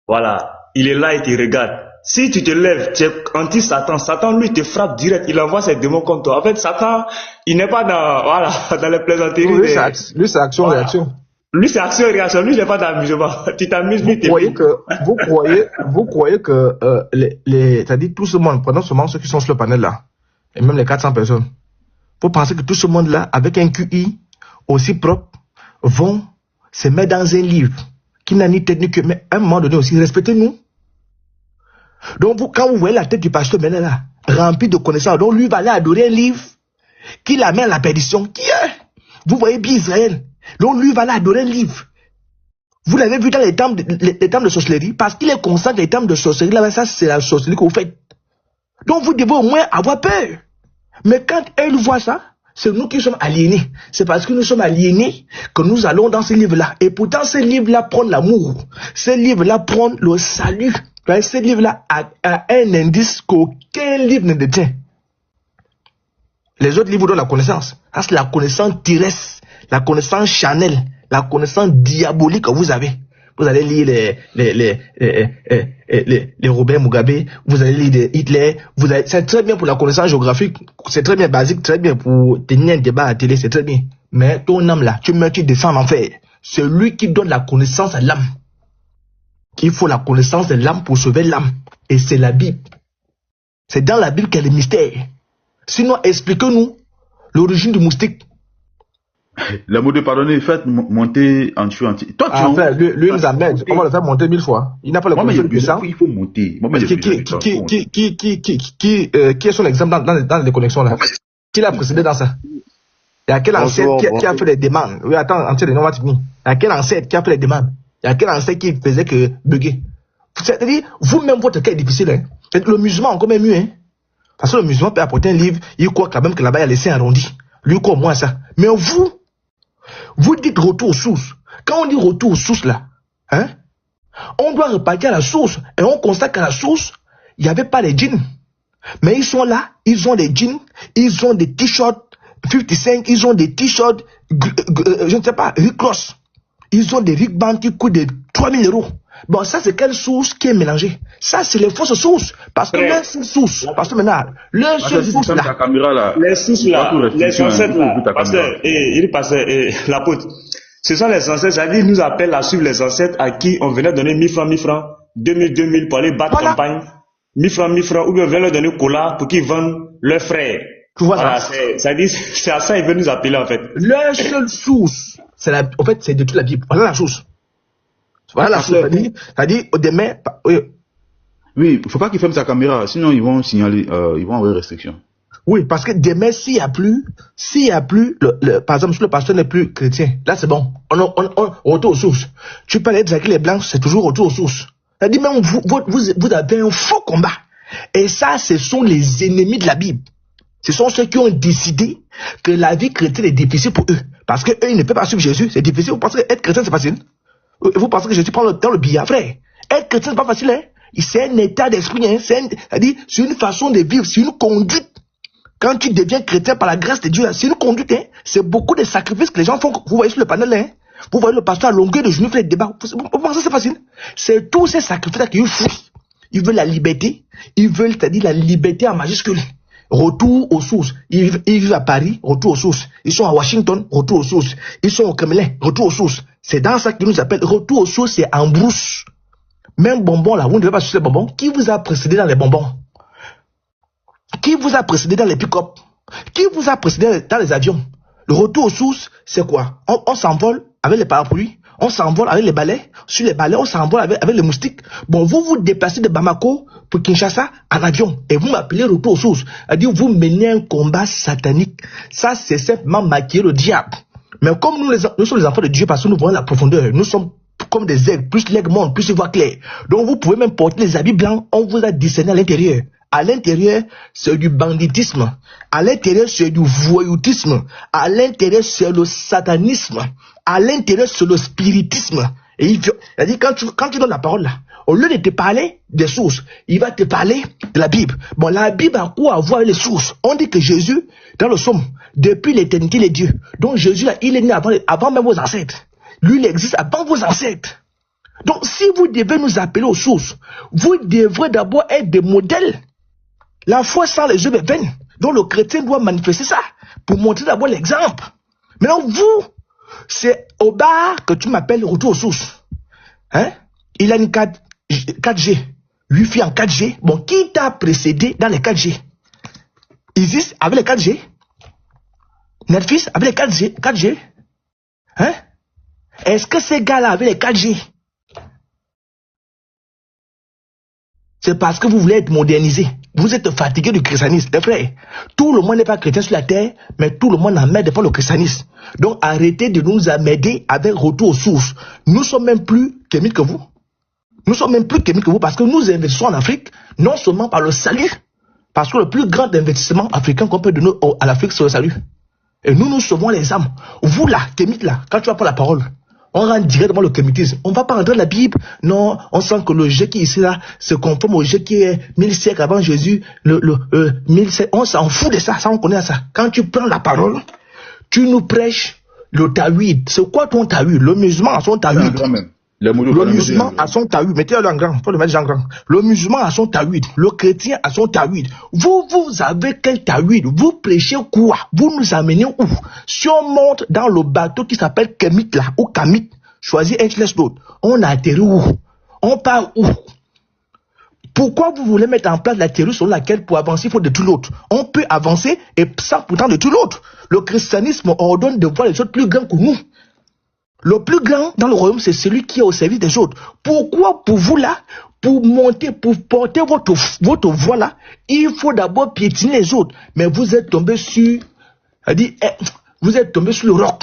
voilà, il est là et te regarde. Si tu te lèves, tu es anti-Satan, Satan lui te frappe direct, il envoie ses démons contre toi. En fait, Satan, il n'est pas dans les plaisanteries. Lui, c'est action-réaction. Lui, c'est action-réaction, lui, il n'est pas d'amusement. Tu t'amuses, lui, vous croyez que c'est-à-dire tout ce monde, pendant ce moment, ceux qui sont sur le panel là, et même les 400 personnes, vous pensez que tout ce monde là, avec un QI aussi propre, vont se mettre dans un livre qui n'a ni tête ni queue, mais à un moment donné aussi, respectez-nous. Donc, quand vous voyez la tête du pasteur maintenant là, remplie de connaissances, donc lui va aller adorer un livre qui l'amène à la perdition. Qui est? Vous voyez bien Israël. Donc lui va aller adorer un livre. Vous l'avez vu dans les temples de sorcellerie, parce qu'il est conscient que les temples de sorcellerie, là, ça c'est la sorcellerie que vous faites. Donc vous devez au moins avoir peur. Mais quand elle voit ça, c'est nous qui sommes aliénés. C'est parce que nous sommes aliénés que nous allons dans ce livre-là. Et pourtant, ce livre-là prend l'amour. Ce livre-là prend le salut. Ce livre-là a un indice qu'aucun livre ne détient. Les autres livres vous donnent la connaissance. Ça, c'est la connaissance terrestre, la connaissance charnelle, la connaissance diabolique que vous avez. Vous allez lire les Robert Mugabe, vous allez lire Hitler, c'est très bien pour la connaissance géographique, c'est très bien basique, très bien pour tenir un débat à la télé, c'est très bien. Mais ton âme là, tu meurs, tu descends en enfer. C'est lui qui donne la connaissance à l'âme. Il faut la connaissance de l'âme pour sauver l'âme. Et c'est la Bible. C'est dans la Bible qu'il y a le mystère. Sinon, expliquez-nous l'origine du moustique. Le mot de pardonner, faites monter en dessous. Toi, tu enfin, lui nous emmène. On va le faire monter 1000 fois. Il n'a pas le connaissance puissant. Il faut monter. Qui est son exemple dans les connexions là? Qui l'a précédé dans ça? Il y a quel ancêtre qui a fait les demandes? Oui, attends, on va finir. Il y a quel ancêtre qui a fait les demandes? Il y a quel ancêtre qui faisait que bugger? C'est-à-dire, vous-même, votre cas est difficile. Hein? Le musulman, encore même mieux. Hein? Parce que le musulman peut apporter un livre, il croit quand même que là-bas, il y a les seins arrondis. Lui, quoi, moins ça. Mais vous dites retour aux sources. Quand on dit retour aux sources, là, hein, on doit repartir à la source. Et on constate qu'à la source, il n'y avait pas les djinns. Mais ils sont là, ils ont des djinns, ils ont des t-shirts 55, ils ont des t-shirts, je ne sais pas, Rick Ross. Ils ont des Rick Band qui coûtent de 3000 €. Bon, ça, c'est quelle source qui est mélangée? Ça, c'est les fausses sources. Parce que leur seule source, parce que maintenant, leur seule source là. Les sources là, les ancêtres là, l'apôtre. Ce sont les ancêtres, c'est-à-dire, ils nous appellent à suivre les ancêtres à qui on venait donner 1000 francs, 2000 pour aller battre campagne. 1000 francs, ou bien on venait leur donner cola pour qu'ils vendent leurs frères. Voilà, c'est à ça qu'ils veulent nous appeler en fait. Leur seule source, en fait, c'est de toute la Bible. Voilà la source. Voilà la source. C'est-à-dire, demain, oui, il ne faut pas qu'ils ferment sa caméra, sinon ils vont signaler, ils vont avoir restriction. Oui, parce que demain, s'il y a plus, par exemple, si le pasteur n'est plus chrétien, là c'est bon. On retourne aux sources. Tu peux aller avec les blancs, c'est toujours retour aux sources. C'est-à-dire, même vous avez un faux combat. Et ça, ce sont les ennemis de la Bible. Ce sont ceux qui ont décidé que la vie chrétienne est difficile pour eux. Parce qu'eux, ils ne peuvent pas suivre Jésus. C'est difficile. Vous pensez qu'être chrétien, c'est dans vous pensez que Jésus prend dans le billard, frère? Être chrétien, c'est pas facile, hein? C'est un état d'esprit, hein? C'est-à-dire, c'est une façon de vivre, c'est une conduite. Quand tu deviens chrétien par la grâce de Dieu, c'est une conduite, hein? C'est beaucoup de sacrifices que les gens font. Vous voyez sur le panel, hein? Vous voyez le pasteur à longueur de genoux faire des débats. Vous pensez que c'est facile? C'est tous ces sacrifices-là qu'ils fuient. Ils veulent la liberté. Ils veulent, c'est-à-dire la liberté en majuscule. Retour aux sources. Ils vivent à Paris, retour aux sources. Ils sont à Washington, retour aux sources. Ils sont au Kremlin, retour aux sources. C'est dans ça qu'ils nous appellent retour aux sources, c'est en brousse. Même bonbons là, vous ne devez pas sucer les bonbons. Qui vous a précédé dans les bonbons? Qui vous a précédé dans les pick-up? Qui vous a précédé dans les avions? Le retour aux sources, c'est quoi? On s'envole avec les parapluies, on s'envole avec les balais. Sur les balais, on s'envole avec les moustiques. Bon, vous vous déplacez de Bamako pour Kinshasa en avion et vous m'appelez retour aux sources. C'est-à-dire, vous menez un combat satanique. Ça, c'est simplement maquiller le diable. Mais comme nous sommes les enfants de Dieu parce que nous voyons la profondeur, nous sommes comme des aigles, plus l'aigle monte, plus il voit clair. Donc vous pouvez même porter les habits blancs, on vous a discerné à l'intérieur. À l'intérieur, c'est du banditisme. À l'intérieur, c'est du voyoutisme. À l'intérieur, c'est le satanisme. À l'intérieur, c'est le spiritisme. Et c'est-à-dire, quand tu donnes la parole là, au lieu de te parler des sources, il va te parler de la Bible. Bon, la Bible a quoi à voir avec les sources? On dit que Jésus, dans le psaume, depuis l'éternité, il est Dieu. Donc Jésus, là, il est né avant même vos ancêtres. Lui, il existe avant vos ancêtres. Donc, si vous devez nous appeler aux sources, vous devrez d'abord être des modèles. La foi sans les œuvres est vaine. Donc, le chrétien doit manifester ça pour montrer d'abord l'exemple. Maintenant, vous, c'est au bar que tu m'appelles retour aux sources. Hein? Il a une 4G, Wi-Fi en 4G. Bon, qui t'a précédé dans les 4G? Isis avec les 4G? Netflix avec les 4G? Hein? Est-ce que ces gars-là avaient les 4G? C'est parce que vous voulez être modernisé. Vous êtes fatigué du christianisme, les frères. Tout le monde n'est pas chrétien sur la terre, mais tout le monde n'emmène pas le christianisme. Donc arrêtez de nous amener avec retour aux sources. Nous sommes même plus kémites que vous. Nous sommes même plus kémiques que vous parce que nous investissons en Afrique, non seulement par le salut, parce que le plus grand investissement africain qu'on peut donner à l'Afrique, c'est le salut. Et nous sauvons les âmes. Vous là, kémites là, quand tu vas prendre la parole, on rentre directement le kémitisme. On ne va pas rentrer dans la Bible. Non, on sent que le jet qui est ici là se conforme au jet qui est 1000 siècles avant Jésus. 1000 on s'en fout de ça, ça on connaît ça. Quand tu prends la parole, tu nous prêches le tawhid. C'est quoi ton tawhid? Le musulman a son tawhid. Le musulman a son tawhid. Mettez-le en grand. Il faut le mettre en grand. Le musulman a son tawhid. Le chrétien a son tawhid. Vous avez quel tawhid? Vous prêchez quoi? Vous nous amenez où? Si on monte dans le bateau qui s'appelle Kemit là, ou Kamit, choisis un, laisse l'autre. On atterrit où? On part où? Pourquoi vous voulez mettre en place la théorie sur laquelle pour avancer, il faut détruire l'autre? On peut avancer et sans pourtant détruire l'autre. Le christianisme ordonne de voir les autres plus grands que nous. Le plus grand dans le royaume, c'est celui qui est au service des autres. Pourquoi pour vous là, pour monter, pour porter votre voix là, il faut d'abord piétiner les autres. Mais vous êtes tombé sur, vous êtes tombé sur le roc.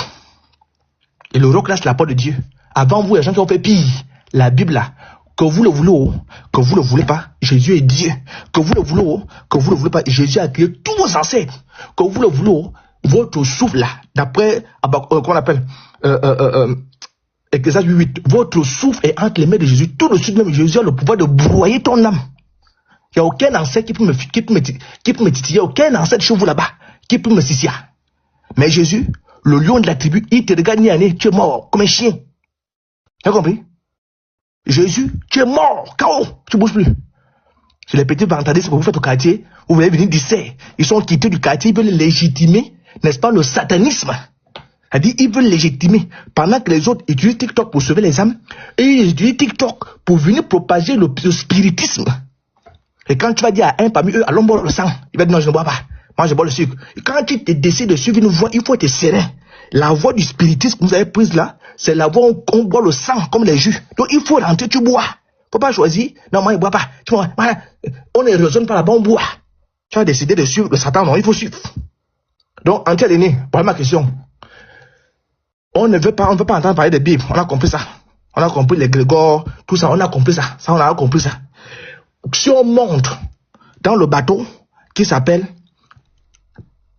Et le roc là, c'est la parole de Dieu. Avant vous, les gens qui ont fait pire, la Bible là, que vous le voulez, que vous ne le voulez pas, Jésus est Dieu. Que vous le voulez, que vous ne le voulez pas, Jésus a créé tous vos ancêtres. Que vous le voulez, votre souffle là, d'après, qu'on appelle, Ecclésiaste 8, votre souffle est entre les mains de Jésus. Tout de suite même, Jésus a le pouvoir de broyer ton âme. Il n'y a aucun ancêtre qui peut me titiller, aucun ancêtre chez vous là-bas qui peut me sissia. Mais Jésus, le lion de la tribu, il te regarde ni année, tu es mort comme un chien. Tu as compris? Jésus, tu es mort, KO, tu ne bouges plus. C'est les petits vandalismes que vous faites au quartier, vous voulez venir d'ici. Ils sont quittés du quartier, ils veulent légitimer, n'est-ce pas, le satanisme. C'est-à-dire, ils veulent légitimer. Pendant que les autres utilisent TikTok pour sauver les âmes, et ils utilisent TikTok pour venir propager le spiritisme. Et quand tu vas dire à un parmi eux, allons boire le sang, il va dire non, je ne bois pas. Moi, je bois le sucre. Et quand tu décides de suivre une voie, il faut être serein. La voie du spiritisme que vous avez prise là, c'est la voie où on boit le sang comme les jus. Donc, il faut rentrer, tu bois. Faut pas choisir. Non, moi, je ne bois pas. Tu vois, on ne raisonne pas là-bas, on boit. Tu as décidé de suivre le Satan, non, il faut suivre. Donc, en tel année, voilà ma question. On ne veut pas entendre parler de Bible. On a compris ça. On a compris les Grégor, tout ça. On a compris ça. Ça, on a compris ça. Si on monte dans le bateau qui s'appelle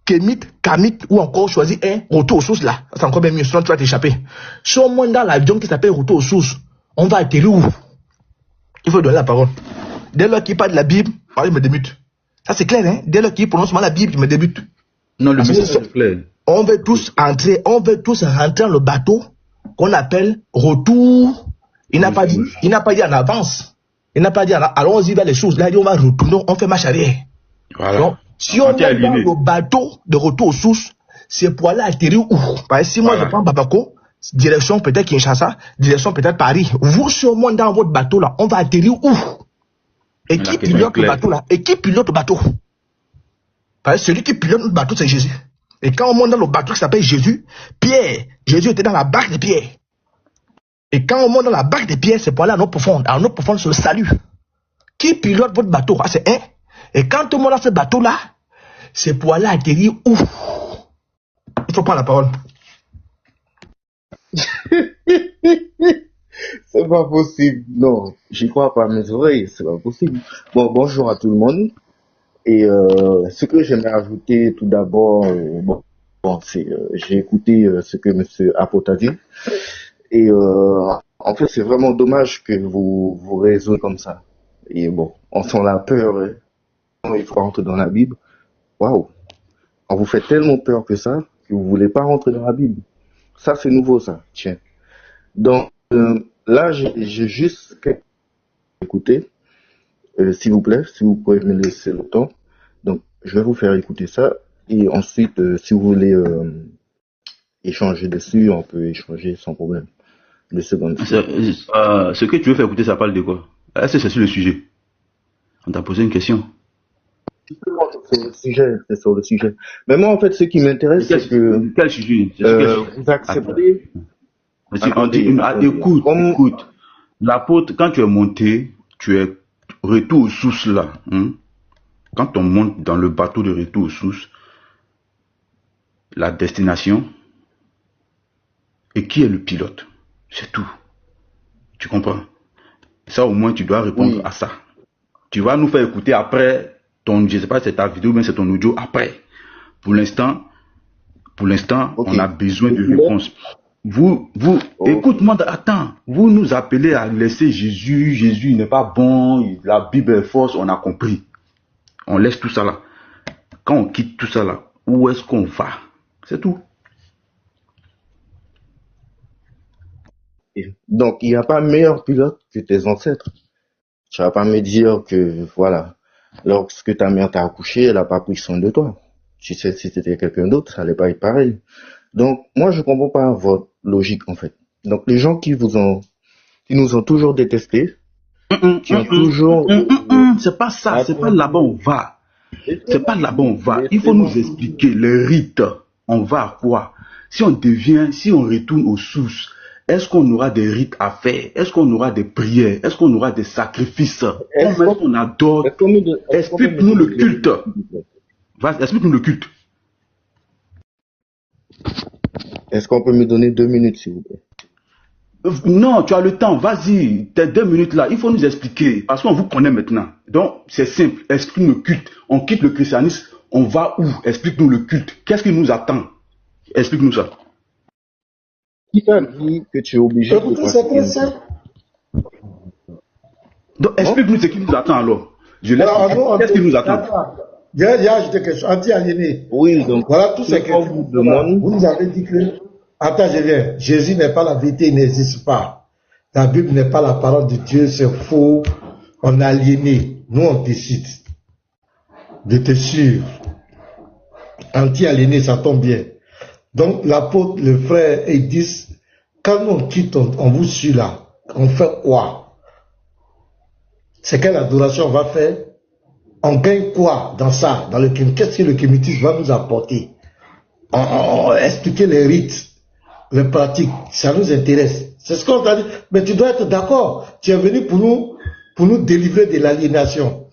Kémit, Kamit, ou encore choisir un retour aux sources là. C'est encore bien mieux, sinon tu vas t'échapper. Si on monte dans l'avion qui s'appelle retour aux sources, on va atterrir où? Il faut donner la parole. Dès lors qu'il parle de la Bible, il me débute. Ça c'est clair, hein? Dès lors qu'il prononce mal la Bible, il me débute. Non, le message est clair. On veut tous entrer, on veut tous rentrer dans le bateau qu'on appelle retour. Il n'a pas dit en avance. Il n'a pas dit allons-y vers les choses. Là, il dit on va retourner, on fait marche arrière. Voilà. Donc, si on est dans le bateau de retour aux sources, c'est pour aller atterrir où? Parce que si moi je prends Bamako, direction peut-être Kinshasa, direction peut-être Paris. Vous, si on monte dans votre bateau là, on va atterrir où? Et qui pilote le bateau là? Et qui pilote le bateau? Parce que celui qui pilote notre bateau, c'est Jésus. Et quand on monte dans le bateau qui s'appelle Jésus, Pierre, Jésus était dans la barque de Pierre. Et quand on monte dans la barque de Pierre, c'est pour aller à l'eau profonde. À l'eau profonde, c'est le salut. Qui pilote votre bateau? Ah, c'est un. Et quand on monte dans ce bateau-là, c'est pour aller atterrir où? Il faut prendre la parole. C'est pas possible. Non, j'y crois pas mes oreilles. C'est pas possible. Bon, bonjour à tout le monde. Et ce que j'aimerais ajouter tout d'abord, c'est j'ai écouté ce que M. Apote a dit. Et en fait, c'est vraiment dommage que vous raisonnez comme ça. Et bon, on sent la peur. Il faut rentrer dans la Bible. Waouh! On vous fait tellement peur que vous voulez pas rentrer dans la Bible. Ça, c'est nouveau, ça. Tiens. Donc, Là, j'ai juste écouté, s'il vous plaît, si vous pouvez me laisser le temps. Donc, je vais vous faire écouter ça. Et ensuite, si vous voulez échanger dessus, on peut échanger sans problème. 2 secondes. Ce que tu veux faire écouter, ça parle de quoi? Est-ce que c'est sur le sujet? On t'a posé une question. C'est sur le sujet. Mais moi, en fait, ce qui m'intéresse, c'est que... Quel sujet? Vous acceptez... Écoute. L'apôtre, quand tu es monté, tu es retour aux sources là. Quand on monte dans le bateau de retour aux sources, la destination et qui est le pilote, c'est tout. Tu comprends? Ça au moins tu dois répondre à ça. Tu vas nous faire écouter après ton, je sais pas si c'est ta vidéo, mais c'est ton audio après. Pour l'instant, on a besoin de réponses. Écoute-moi, attends, vous nous appelez à laisser Jésus n'est pas bon, la Bible est fausse, on a compris. On laisse tout ça là. Quand on quitte tout ça là, où est-ce qu'on va? C'est tout. Donc, il n'y a pas meilleur pilote que tes ancêtres. Tu vas pas me dire que, voilà, lorsque ta mère t'a accouché, elle n'a pas pris soin de toi. Tu sais, si c'était quelqu'un d'autre, ça allait pas être pareil. Donc, moi, je comprends pas votre logique, en fait. Donc, les gens qui nous ont toujours détestés, qui ont toujours... C'est pas ça, c'est pas là-bas on va. C'est pas là-bas on va. Il faut nous expliquer les rites. On va à quoi? Si on retourne aux sources, est-ce qu'on aura des rites à faire? Est-ce qu'on aura des prières? Est-ce qu'on aura des sacrifices? Est-ce qu'on adore? Explique-nous le culte. Explique-nous le culte. Est-ce qu'on peut me donner 2 minutes, s'il vous plaît? Non, tu as le temps, vas-y, tes 2 minutes là, il faut nous expliquer, parce qu'on vous connaît maintenant. Donc, c'est simple, explique-nous le culte. On quitte le christianisme, on va où? Explique-nous le culte. Qu'est-ce qui nous attend? Explique-nous ça. Qui t'a dit que tu es obligé de pratiquer ça? Donc, explique-nous ce qui nous attend alors. Qu'est-ce qui nous attend? J'ai ajouté quelque chose, anti-aliéné. Oui, donc, voilà tout ce que vous demande. Vous nous avez dit que, attends, je viens, Jésus n'est pas la vérité, il n'existe pas. La Bible n'est pas la parole de Dieu, c'est faux. On est aliéné. Nous, on décide de te suivre. Anti-aliéné, ça tombe bien. Donc, l'apôtre, le frère, ils disent, quand on quitte, on vous suit là, on fait quoi? C'est quelle adoration on va faire? On gagne quoi dans ça, dans le crime? Qu'est-ce que le crimitisme va nous apporter? Expliquer les rites, les pratiques, ça nous intéresse. C'est ce qu'on t'a dit. Mais tu dois être d'accord. Tu es venu pour nous délivrer de l'aliénation.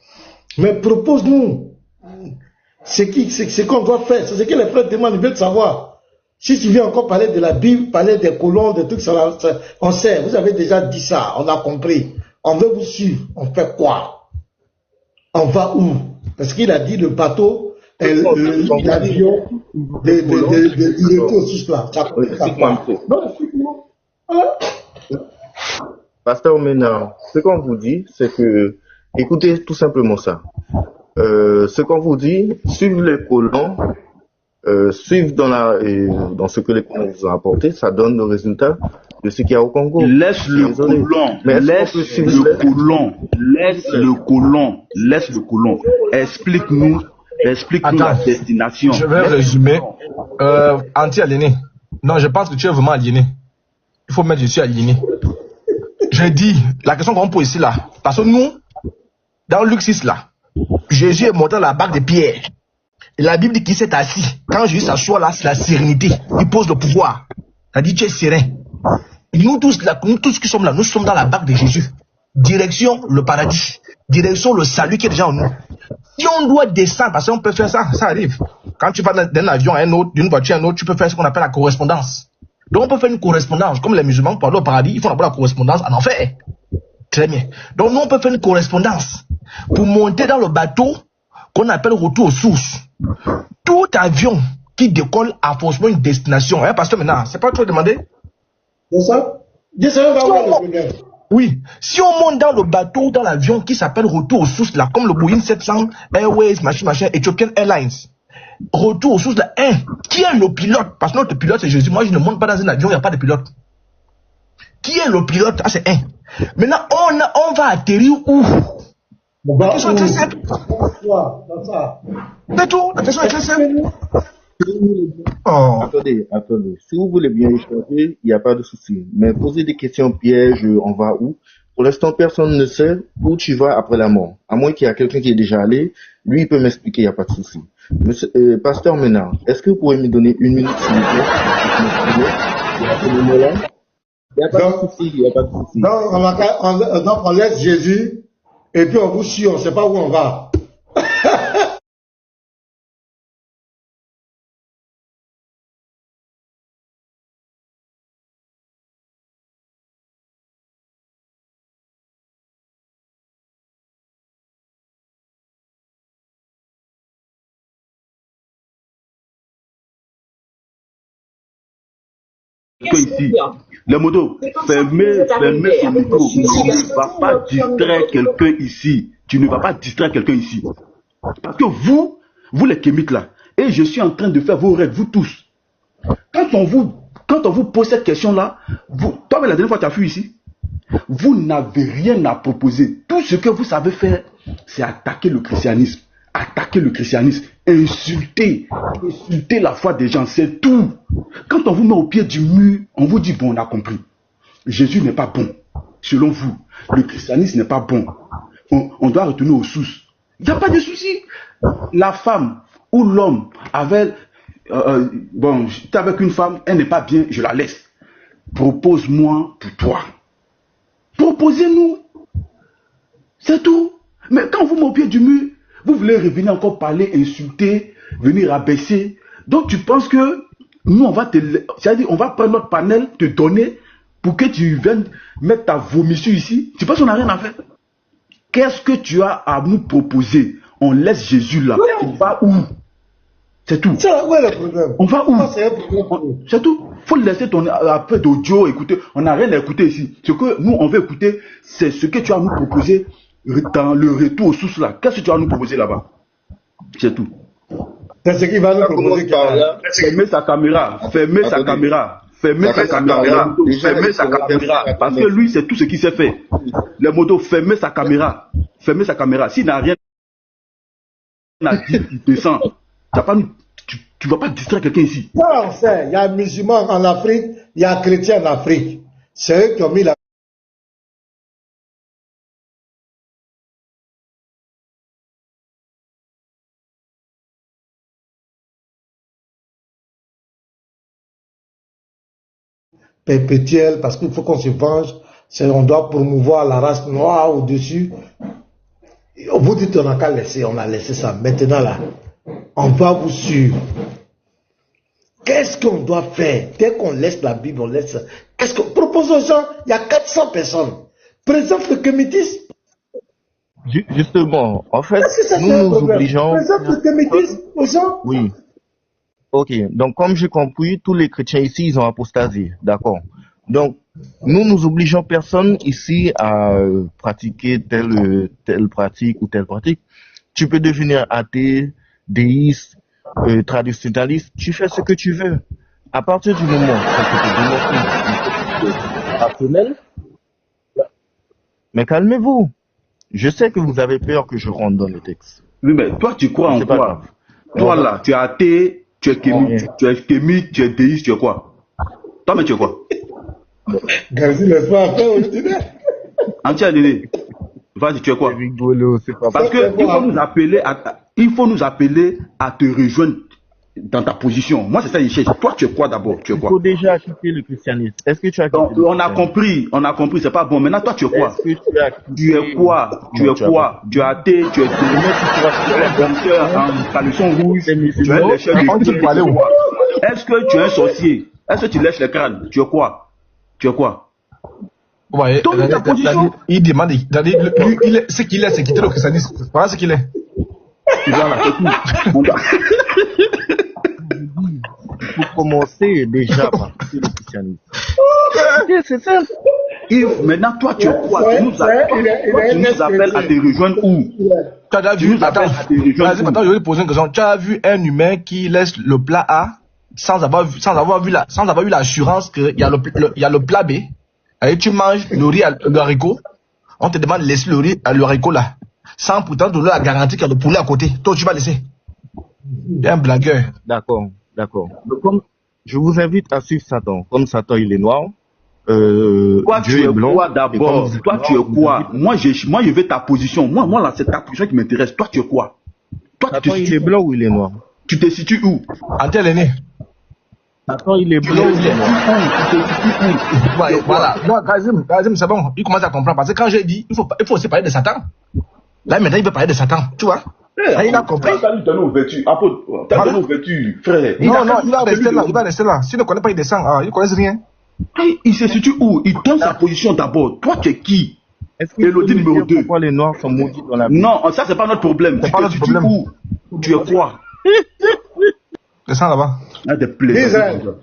Mais propose-nous ce qu'on doit faire. C'est ce que les frères demandent, ils veulent savoir. Si tu viens encore parler de la Bible, parler des colons, des trucs, ça, on sait. Vous avez déjà dit ça, on a compris. On veut vous suivre. On fait quoi? On va où? Parce qu'il a dit le bateau, l'avion, du retour sur cela. Pasteur Ménard, ce qu'on vous dit, c'est que, écoutez tout simplement ça. Ce qu'on vous dit, suivre les colons, suivre dans ce que les colons vous ont apporté, ça donne le résultat de ce qu'il y a au Congo. Laisse le colon. Explique-nous la destination. Je vais résumer. Anti-aliéné. Non, je pense que tu es vraiment aliéné. Il faut mettre je suis aliéné. J'ai dit, la question qu'on pose ici là, parce que nous, dans Luc 6 là, Jésus est monté dans la barque de Pierre. Et la Bible dit qu'il s'est assis. Quand Jésus s'assoit là, c'est la sérénité. Il pose le pouvoir. Ça dit tu es serein. Et nous tous là, nous tous qui sommes là, nous sommes dans la barque de Jésus. Direction le paradis. Direction le salut qui est déjà en nous. Si on doit descendre, parce qu'on peut faire ça, ça arrive. Quand tu vas d'un avion à un autre, d'une voiture à un autre, tu peux faire ce qu'on appelle la correspondance. Donc on peut faire une correspondance. Comme les musulmans, pour aller au paradis, ils font d'abord la correspondance en enfer. Très bien. Donc nous on peut faire une correspondance. Pour monter dans le bateau qu'on appelle retour aux sources. Tout avion qui décolle a forcément une destination. Hein, parce que maintenant, c'est pas trop demandé. C'est ça? Oui. Si on monte dans le bateau, dans l'avion qui s'appelle retour aux sources, là, comme le Boeing 700 Airways, machin, Ethiopian Airlines. Retour aux sources, là, qui est le pilote? Parce que notre pilote, c'est Jésus. Moi, je ne monte pas dans un avion, il n'y a pas de pilote. Qui est le pilote? Ah, c'est un. Maintenant, on va atterrir où? La question est très simple. C'est tout. La question est très simple. Oh. Attendez. Si vous voulez bien échanger, il n'y a pas de souci. Mais poser des questions pièges, on va où? Pour l'instant, personne ne sait où tu vas après la mort. À moins qu'il y ait quelqu'un qui est déjà allé, lui, il peut m'expliquer, il n'y a pas de souci. Monsieur, Pasteur Ménard, est-ce que vous pouvez me donner 1 minute, s'il vous plaît? Il n'y a pas de souci, Donc, on laisse Jésus, et puis on vous suit, on ne sait pas où on va. Ici, le moto, fermez son micro. Tu ne vas pas distraire quelqu'un ici. Tu ne vas pas distraire quelqu'un ici. Parce que vous les kémites là, et je suis en train de faire vos règles, vous tous. Quand on vous pose cette question-là, toi, la dernière fois, tu as fui ici. Vous n'avez rien à proposer. Tout ce que vous savez faire, c'est attaquer le christianisme. Insulter la foi des gens, c'est tout. Quand on vous met au pied du mur, on vous dit, bon, on a compris. Jésus n'est pas bon, selon vous. Le christianisme n'est pas bon. On doit retourner aux sources. Il n'y a pas de souci. La femme ou l'homme avec une femme, elle n'est pas bien, je la laisse. Propose-moi pour toi. Proposez-nous. C'est tout. Mais quand vous met au pied du mur, vous voulez revenir encore parler, insulter, venir abaisser. Donc tu penses que nous, on va prendre notre panel, te donner pour que tu viennes mettre ta vomissure ici. Tu penses qu'on n'a rien à faire? Qu'est-ce que tu as à nous proposer? On laisse Jésus là. On va où? C'est tout. On va où? C'est tout. Il faut laisser ton peu d'audio écouter. On n'a rien à écouter ici. Ce que nous, on veut écouter, c'est ce que tu as à nous proposer dans le retour aux sources là. Qu'est-ce que tu as à nous proposer là-bas? C'est tout. C'est ce qu'il va nous proposer. Fermez sa caméra. Fermez sa caméra. Parce que lui, c'est tout ce qu'il sait faire. Les motos, fermez sa caméra. S'il n'a rien à dire, il descend. Tu ne vas pas distraire quelqu'un ici. Ça, on sait. Il y a musulmans en Afrique, il y a chrétiens en Afrique. C'est eux qui ont mis la perpétuelle, parce qu'il faut qu'on se venge. On doit promouvoir la race noire au-dessus. Vous dites on n'a qu'à laisser, on a laissé ça. Maintenant là, on va vous suivre. Qu'est-ce qu'on doit faire? Dès qu'on laisse la Bible, on laisse ça. Qu'est-ce qu'on propose aux gens? Il y a 400 personnes. Présente le comité. Justement, en fait, nous obligeons. Présente le comité aux gens. Oui. Ok, donc comme j'ai compris, tous les chrétiens ici, ils ont apostasé, d'accord. Donc, nous obligeons personne ici à pratiquer telle pratique ou telle pratique. Tu peux devenir athée, déiste, traditionnaliste, tu fais ce que tu veux. À partir du moment où tu te démontres rationnel, mais calmez-vous. Je sais que vous avez peur que je rentre dans le texte. Oui, mais toi, tu crois en quoi? Toi là, tu es athée. Tu es kémite, tu es déiste, tu es quoi? Toi, mais tu es quoi? Vas-y, tu es quoi? Parce que il faut nous appeler à te rejoindre dans ta position. Moi, c'est ça, il cherche. Toi, tu es quoi d'abord? Tu es quoi? Il faut déjà quitter le christianisme. Est-ce que tu as quitté? On a compris, c'est pas bon. Maintenant, toi, tu es quoi? Tu es quoi? Tu es athée, tu es en caleçon rouge, tu es lécheur de quoi? Est-ce que tu es un sorcier? Est-ce que tu lèches les crânes? Tu es quoi? Ouais, il demande, ce qu'il est, c'est quitter le christianisme. Voilà ce qu'il est. Voilà, c'est tout. Pour commencer déjà par quitter le christianisme. C'est simple. Maintenant, toi, tu es quoi? Tu nous appelles à te rejoindre où? Attends, je vais te poser une question. Tu as vu un humain qui laisse le plat A sans avoir eu l'assurance qu'il y a le plat B? Et tu manges le riz le haricot, on te demande de laisser le riz le haricot là, sans pourtant donner la garantie qu'il y a le poulet à côté. Toi, tu vas laisser. T'es un blagueur. D'accord. Mais comme je vous invite à suivre Satan. Comme Satan, il est noir. Toi, Dieu tu es blanc. quoi d'abord? Toi, tu es quoi? Moi, je veux ta position. Moi, là, c'est ta position qui m'intéresse. Toi, tu es quoi? Toi, Satan, il est blanc ou il est noir? Tu te situes où? Antel est né. Satan, il est blanc ou il est noir? Voilà. Non, Kazim, c'est bon. Il commence à comprendre. Parce que quand j'ai dit, il faut aussi parler de Satan. Là, maintenant, il veut parler de Satan. Tu vois? Là, il a compris. T'as donné ouverture. T'as donné ouverture, frère. Non, il va rester là. Il va rester là. S'il ne connaît pas, il descend. Il ne connaît rien. Il se situe où? Il donne sa position d'abord. Toi, tu es qui? Élodie numéro 2. Pourquoi les noirs sont maudits dans la Bible? Non, ça, c'est pas notre problème. C'est pas notre problème. Où? Tu es quoi? Descends là-bas. Israël.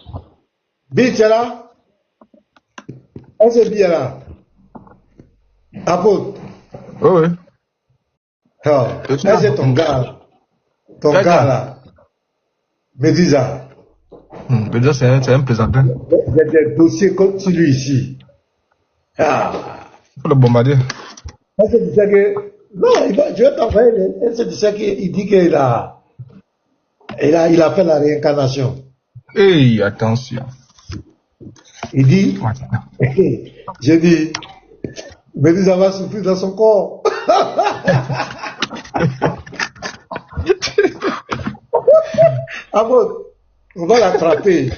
Bi, tu es là? Est-ce que Bi est là? Apôtre. Oui. Est-ce que ton gars là, Médisa. Médisa, c'est un plaisantin. Il y a des dossiers comme celui ici. Faut le bombarder. Est-ce que tu sais que... Non, je vais t'envoyer. Est-ce que tu sais qu'il dit qu'il a fait la réincarnation? Hey, attention. Il dit, j'ai dit, Médisa va souffrir dans son corps. On va l'attraper.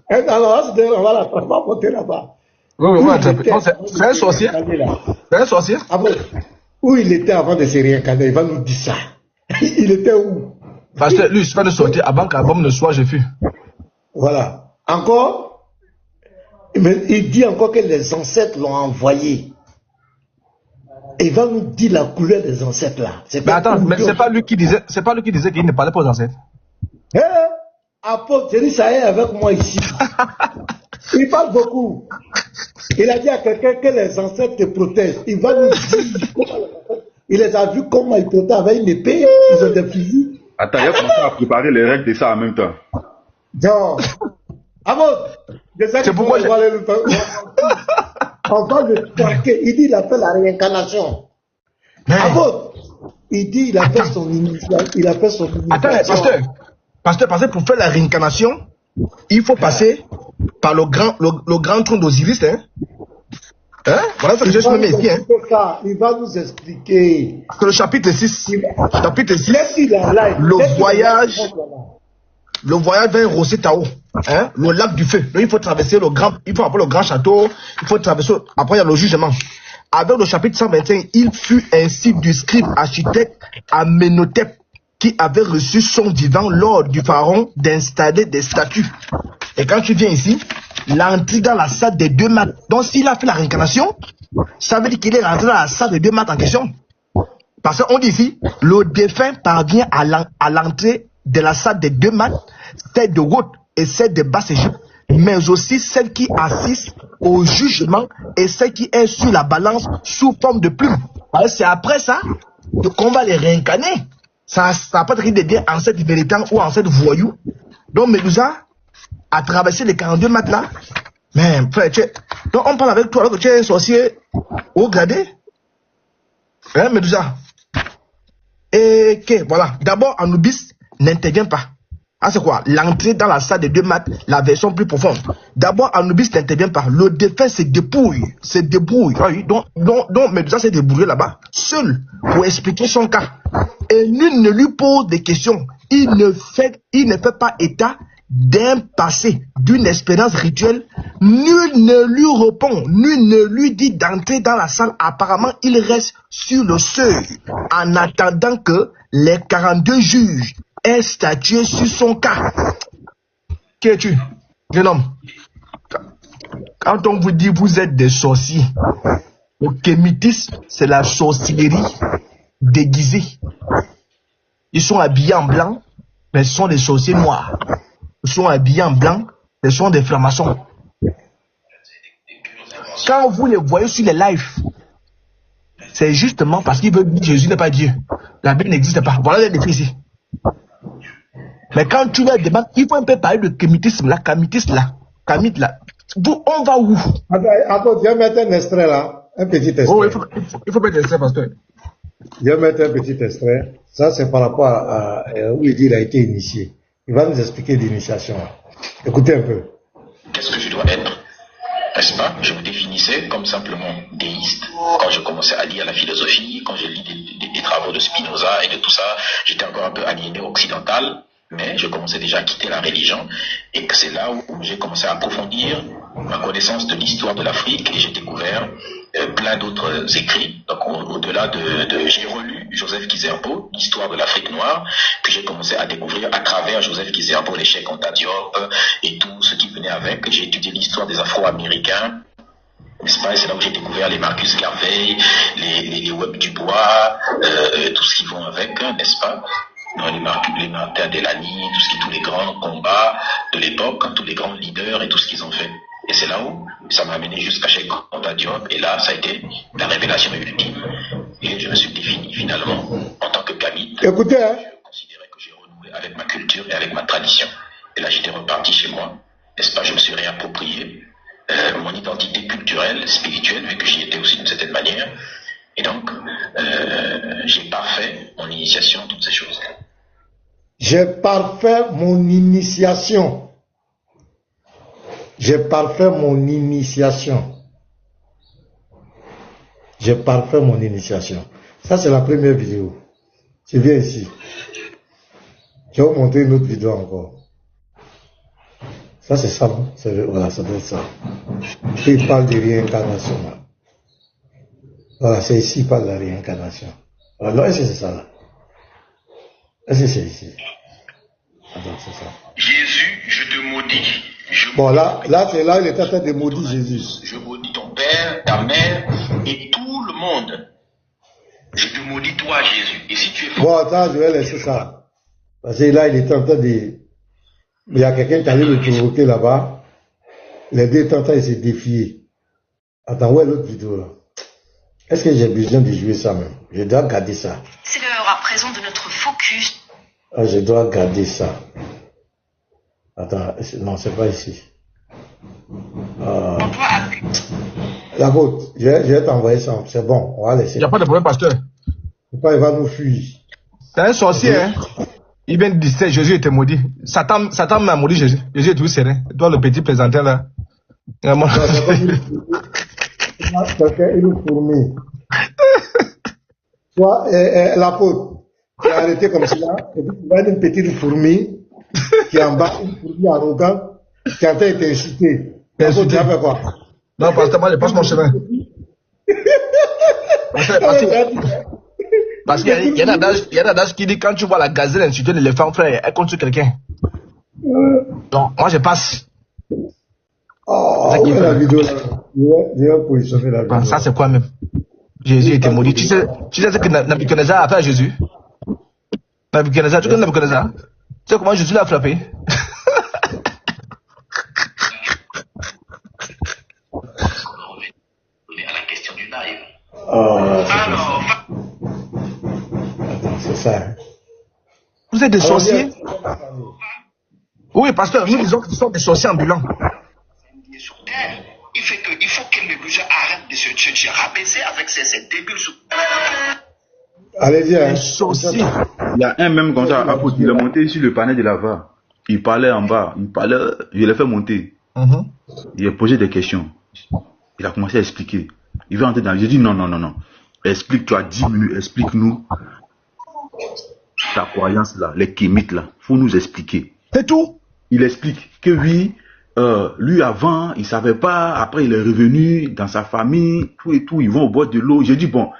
Alors, on va l'attraper, on va monter là-bas. Oui, on va l'attraper. C'est un sorcier. C'est un sorcier. Où il était avant de se réincarner, il va nous dire ça. Il était où? Parce que lui, il se fait de sortir avant qu'Album ne soit, j'ai vu. Voilà. Encore, mais il dit encore que les ancêtres l'ont envoyé. Et il va nous dire la couleur des ancêtres là. Mais attends, mais c'est pas lui qui disait qu'il ne parlait pas aux ancêtres. Apôtre, Thierry Saïe avec moi ici. Il parle beaucoup. Il a dit à quelqu'un que les ancêtres te protègent. Il va nous dire comment il les a vus comment ils protègent avec une épée, ils ont des fusils. Attends, il a commencé à préparer les règles de ça en même temps. Non. C'est pourquoi on va le traquer. Il dit il a fait la réincarnation. Il dit il a fait son initiation. Attends, pasteur, pour faire la réincarnation, il faut passer par le grand trône d'Osiris. Voilà ce que je suis même ici. Il va nous expliquer. C'est le chapitre 6. Le voyage vers Rossetao, le lac du feu. Donc il faut traverser il faut appeler le grand château, il faut traverser, après il y a le jugement. Avec le chapitre 125, il fut ainsi du scribe architecte Amenhotep qui avait reçu son vivant l'ordre du pharaon d'installer des statues. Et quand tu viens ici, l'entrée dans la salle des 2 maths. Donc s'il a fait la réincarnation, ça veut dire qu'il est rentré dans la salle des 2 maths en question. Parce qu'on dit ici, le défunt parvient à l'entrée de la salle des 2 maths, celle de haute et celle de basse Égypte, mais aussi celle qui assiste au jugement et celle qui est sur la balance sous forme de plume. C'est après ça qu'on va les réincarner. Ça n'a pas de dire ancêtre véritable ou ancêtre voyou. Donc Médusa a traversé les 42 maths là. Mais frère, donc on parle avec toi alors que tu es un sorcier haut gradé. Médusa. Et que voilà. D'abord Anubis n'intervient pas. C'est quoi? L'entrée dans la salle des 2 maths, la version plus profonde. D'abord, Anubis n'intervient pas. Le défunt se débrouille. Donc Médusa s'est débrouillé là-bas, seul, pour expliquer son cas. Et nul ne lui pose des questions. Il ne fait pas état d'un passé, d'une expérience rituelle. Nul ne lui répond. Nul ne lui dit d'entrer dans la salle. Apparemment, il reste sur le seuil, en attendant que les 42 juges est statué sur son cas. Qui es-tu, jeune homme? Quand on vous dit vous êtes des sorciers, le kémitisme, c'est la sorcellerie déguisée. Ils sont habillés en blanc, mais ce sont des sorciers noirs. Ils sont habillés en blanc, mais ce sont des francs-maçons. Quand vous les voyez sur les lives, c'est justement parce qu'ils veulent dire que Jésus n'est pas Dieu. La Bible n'existe pas. Voilà les défis ici. Mais quand tu leur demandes, il faut un peu parler de kémitisme là, kamite là. D'où on va où? Attends, je vais mettre un extrait là. Un petit extrait. Oh, il faut mettre l'extrait, pasteur. Je vais mettre un petit extrait. Ça, c'est par rapport à où il dit qu'il a été initié. Il va nous expliquer l'initiation. Écoutez un peu. Qu'est-ce que je dois être? N'est-ce pas? Je me définissais comme simplement déiste. Quand je commençais à lire la philosophie, quand je lis des travaux de Spinoza et de tout ça, j'étais encore un peu aliéné occidental, mais je commençais déjà à quitter la religion, et que c'est là où j'ai commencé à approfondir ma connaissance de l'histoire de l'Afrique, et j'ai découvert plein d'autres écrits. Donc au-delà j'ai relu Joseph Kizerbo, l'histoire de l'Afrique noire, que j'ai commencé à découvrir à travers Joseph Kizerbo, les Cheikh Anta Diop et tout ce qui venait avec. J'ai étudié l'histoire des Afro-Américains, n'est-ce pas? Et c'est là où j'ai découvert les Marcus Garvey, les Webb Dubois, tout ce qui vont avec, n'est-ce pas? Les Martin Delany, tous les grands combats de l'époque, tous les grands leaders et tout ce qu'ils ont fait. Et c'est là où ça m'a amené jusqu'à Cheikh Anta Diop, et là ça a été la révélation ultime. Et je me suis défini finalement en tant que gamite. Écoutez, hein? Je considérais que j'ai renoué avec ma culture et avec ma tradition. Et là j'étais reparti chez moi, n'est-ce pas? Je me suis réapproprié mon identité culturelle, spirituelle, vu que j'y étais aussi d'une certaine manière. Et donc, j'ai parfait mon initiation, toutes ces choses. J'ai parfait mon initiation. J'ai parfait mon initiation. J'ai parfait mon initiation. Ça, c'est la première vidéo. Je viens ici. Je vais vous montrer une autre vidéo encore. Ça, c'est ça, non? Voilà, ça doit être ça. Il parle de réincarnation. Là. Voilà, c'est ici, il parle de la réincarnation. Alors, est-ce que c'est ça, là? Est-ce que c'est ici? Attends, c'est ça. Jésus, je te maudis. Bon, là, c'est là, il est en train de maudire Jésus. Je maudis ton père, ta mère et tout le monde. Je te maudis toi, Jésus. Et si tu es faux... Bon, attends, je vais laisser ça. Parce que là, il est en train de... Il y a quelqu'un qui allait le provoquer là-bas. Les deux étaient en train de se défier. Attends, où est l'autre vidéo, là? Est-ce que j'ai besoin de jouer ça même? Je dois garder ça. C'est l'heure à présent de notre focus. Ah, je dois garder ça. Attends, non, c'est pas ici. La vôtre, je vais t'envoyer ça. C'est bon, on va laisser. Il n'y a pas de problème, pasteur. Il va nous fuir. C'est un sorcier, hein? Il vient de dire Jésus était maudit. Satan m'a maudit Jésus. Jésus est tout serein. Toi, le petit plaisantin là. Vraiment. Quelqu'un, il nous fourmille. Soit l'apôtre qui a arrêté comme cela, et puis il va une petite fourmi qui est en bas, une fourmi arrogante, qui a été insultée. L'apôtre, tu as fait quoi? Non, pasteur, moi je passe mon chemin. Parce qu'il y a un adage qui dit quand tu vois la gazelle insulter l'éléphant, frère, elle compte sur quelqu'un. Donc, moi je passe. Oh, la vidéo là. Je vais positionner la vidéo. Ça c'est quoi même? Jésus était maudit. Tu sais ce que Nabucodonosor a fait à Jésus? Nabucodonosor, tu connais Nabucodonosor? Tu sais comment Jésus l'a frappé? À la question du live. Attends, c'est ça. Hein. Vous êtes des sorciers? Oui, pasteur, nous disons que nous sommes des sorciers ambulants. Sur terre, il faut que Nébuchadnezzar arrête de se rabaisser avec ses débiles. Allez-y, hein. Il y a un même comme ça, il est monté sur le panel de lava. Il parlait en bas, je l'ai fait monter. Il a posé des questions. Il a commencé à expliquer. Il veut entrer dans. J'ai dit non. Explique, tu as 10 minutes, explique-nous ta croyance là, les kémites là. Faut nous expliquer. C'est tout. Il explique que oui, lui avant, il savait pas, après il est revenu dans sa famille, tout et tout, ils vont au bord de l'eau. J'ai dit bon,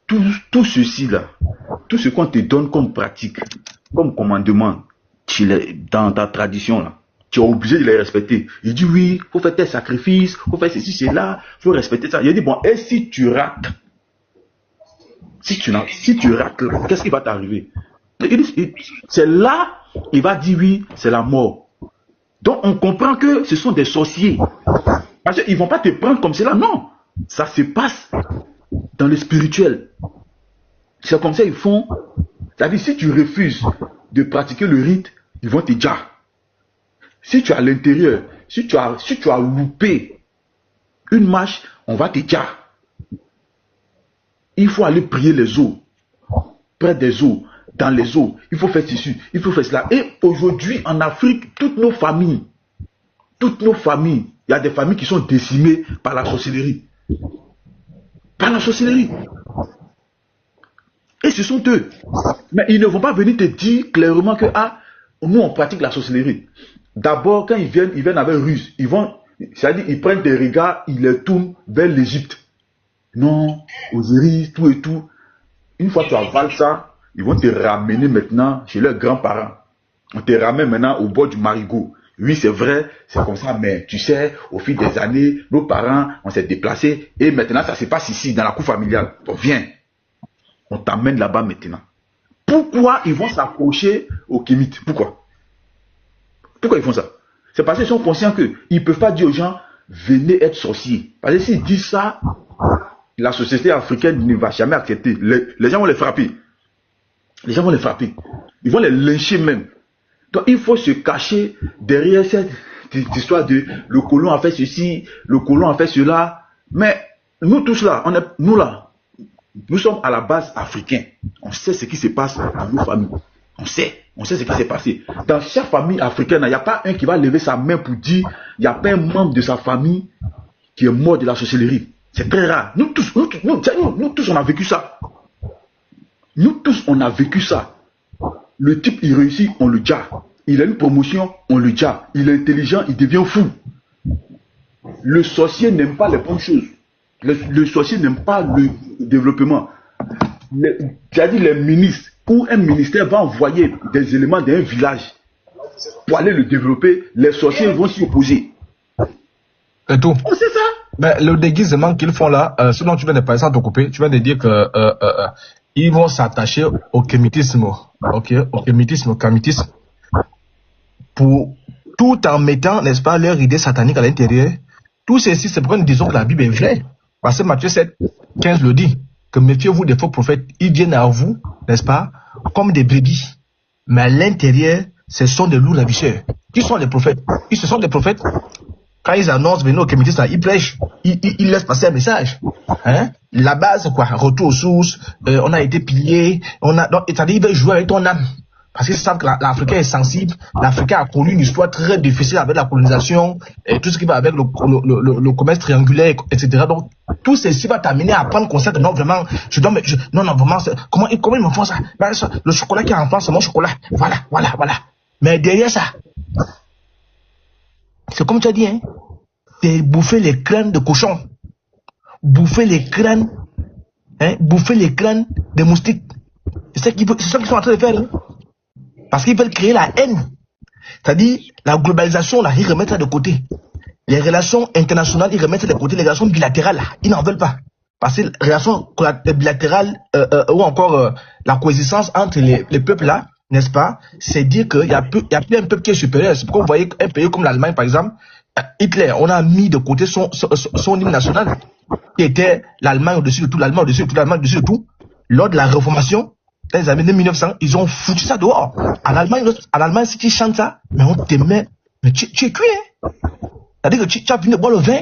tout ceci là, tout ce qu'on te donne comme pratique, comme commandement, dans ta tradition là, tu es obligé de les respecter. Il dit oui, faut faire tes sacrifices, faut faire ceci, cela, faut respecter ça. Il dit bon, et si tu rates, si tu rates là, qu'est-ce qui va t'arriver? C'est là, il va dire oui, c'est la mort. Donc on comprend que ce sont des sorciers. Parce qu'ils ne vont pas te prendre comme cela, non. Ça se passe dans le spirituel. C'est comme ça ils font. C'est-à-dire si tu refuses de pratiquer le rite, ils vont te dire. Si tu es à l'intérieur, si tu as loupé une marche, on va te dire. Il faut aller prier les eaux, près des eaux, dans les eaux. Il faut faire ceci, il faut faire cela. Et aujourd'hui, en Afrique, toutes nos familles, il y a des familles qui sont décimées par la sorcellerie. Par la sorcellerie. Et ce sont eux. Mais ils ne vont pas venir te dire clairement que nous on pratique la sorcellerie. D'abord, quand ils viennent avec ruse. C'est-à-dire, ils prennent des regards, ils les tournent vers l'Égypte. Non, Osiris, tout et tout. Une fois que tu avales ça, ils vont te ramener maintenant chez leurs grands-parents. On te ramène maintenant au bord du marigot. Oui, c'est vrai, c'est comme ça, mais tu sais, au fil des années, nos parents, on s'est déplacés, et maintenant, ça se passe ici, dans la cour familiale. Donc, viens, on t'amène là-bas maintenant. Pourquoi ils vont s'approcher aux Kémites? Pourquoi ils font ça? C'est parce qu'ils sont conscients qu'ils ne peuvent pas dire aux gens, venez être sorciers. Parce que s'ils disent ça, la société africaine ne va jamais accepter. Les gens vont les frapper. Les gens vont les frapper. Ils vont les lyncher même. Donc il faut se cacher derrière cette histoire de le colon a fait ceci, le colon a fait cela. Mais nous tous là, nous sommes à la base africains. On sait ce qui se passe dans nos familles. On sait ce qui s'est passé. Dans chaque famille africaine, il n'y a pas un qui va lever sa main pour dire, il n'y a pas un membre de sa famille qui est mort de la sorcellerie. C'est très rare. Nous tous, on a vécu ça. Nous tous, on a vécu ça. Le type, il réussit, on le jette. Il a une promotion, on le jette. Il est intelligent, il devient fou. Le sorcier n'aime pas les bonnes choses. Le sorcier n'aime pas le développement. C'est-à-dire les ministres, ou un ministère va envoyer des éléments d'un village pour aller le développer, les sorciers vont s'y opposer. Et tout. On sait ça. Ben, le déguisement qu'ils font là, ce dont tu viens de parler sans te couper, tu viens de dire que ils vont s'attacher au kémitisme, au kémitisme, pour tout en mettant, n'est-ce pas, leur idée satanique à l'intérieur. Tout ceci, c'est pourquoi nous disons que la Bible est vraie. Parce que Matthieu 7, 15 le dit, que méfiez-vous des faux prophètes, ils viennent à vous, n'est-ce pas, comme des brebis. Mais à l'intérieur, ce sont des loups ravisseurs. Qui sont les prophètes? Ce sont des prophètes. Quand ils annoncent venir au kémitisme, ils prêchent, ils laissent passer un message. Hein? La base, c'est quoi? Retour aux sources, on a été pillé, c'est-à-dire ils veulent jouer avec ton âme. Parce qu'ils savent que l'Africain est sensible, l'Africain a connu une histoire très difficile avec la colonisation, et tout ce qui va avec le commerce triangulaire, etc. Donc, tout ceci va t'amener à prendre conscience de non, vraiment, non, vraiment, comment ils me font ça? Ben, le chocolat qui est en France, c'est mon chocolat. Voilà. Mais derrière ça, c'est comme tu as dit, hein, c'est bouffer les crânes de cochons, bouffer les crânes des moustiques. C'est ça qu'ils sont en train de faire, hein? Parce qu'ils veulent créer la haine. C'est-à-dire, la globalisation, là, ils remettent ça de côté. Les relations internationales, ils remettent ça de côté. Les relations bilatérales, là, ils n'en veulent pas. Parce que les relations bilatérales, ou encore la coexistence entre les peuples, là, n'est-ce pas, c'est dire qu'il y a plus un peuple qui est supérieur. C'est pourquoi vous voyez un pays comme l'Allemagne, par exemple, Hitler, on a mis de côté son hymne national, qui était l'Allemagne au-dessus de tout, l'Allemagne au-dessus de tout, l'Allemagne au-dessus de tout. Lors de la Réformation, dans les années 1900, ils ont foutu ça dehors. En Allemagne, si tu chantes ça, mais on te met, mais tu es cuit, hein. C'est-à-dire que tu as fini de boire le vin,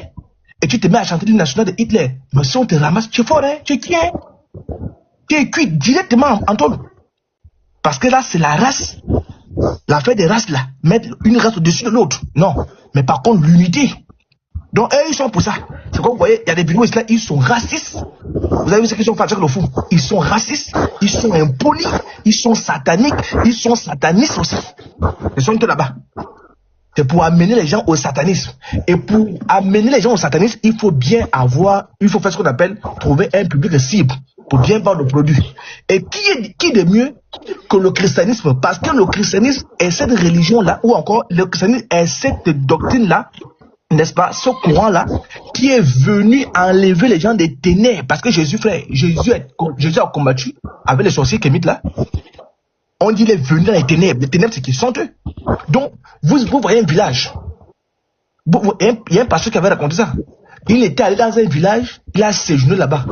et tu te mets à chanter l'hymne national de Hitler. Mais si on te ramasse, tu es fort, hein, tu es cuit, hein. Tu es cuit directement, Antoine. Parce que là, c'est la race. L'affaire des races, là. Mettre une race au-dessus de l'autre. Non. Mais par contre, l'unité. Donc, eux, ils sont pour ça. C'est comme vous voyez, il y a des vidéos ici, là, ils sont racistes. Vous avez vu ce qu'ils sont fait avec le fou? Ils sont racistes, ils sont impolis, ils sont sataniques, ils sont satanistes aussi. Ils sont tous là-bas. C'est pour amener les gens au satanisme. Et pour amener les gens au satanisme, il faut faire ce qu'on appelle trouver un public cible pour bien vendre le produit. Et qui de mieux que le christianisme? Parce que le christianisme est cette religion-là, ou encore le christianisme est cette doctrine-là, n'est-ce pas, ce courant-là, qui est venu enlever les gens des ténèbres. Parce que Jésus a combattu avec les sorciers kémites là. On dit qu'il est venu dans les ténèbres. Les ténèbres, c'est qu'ils sont eux. Donc, vous voyez un village. Il y a un pasteur qui avait raconté ça. Il était allé dans un village, il a séjourné là-bas.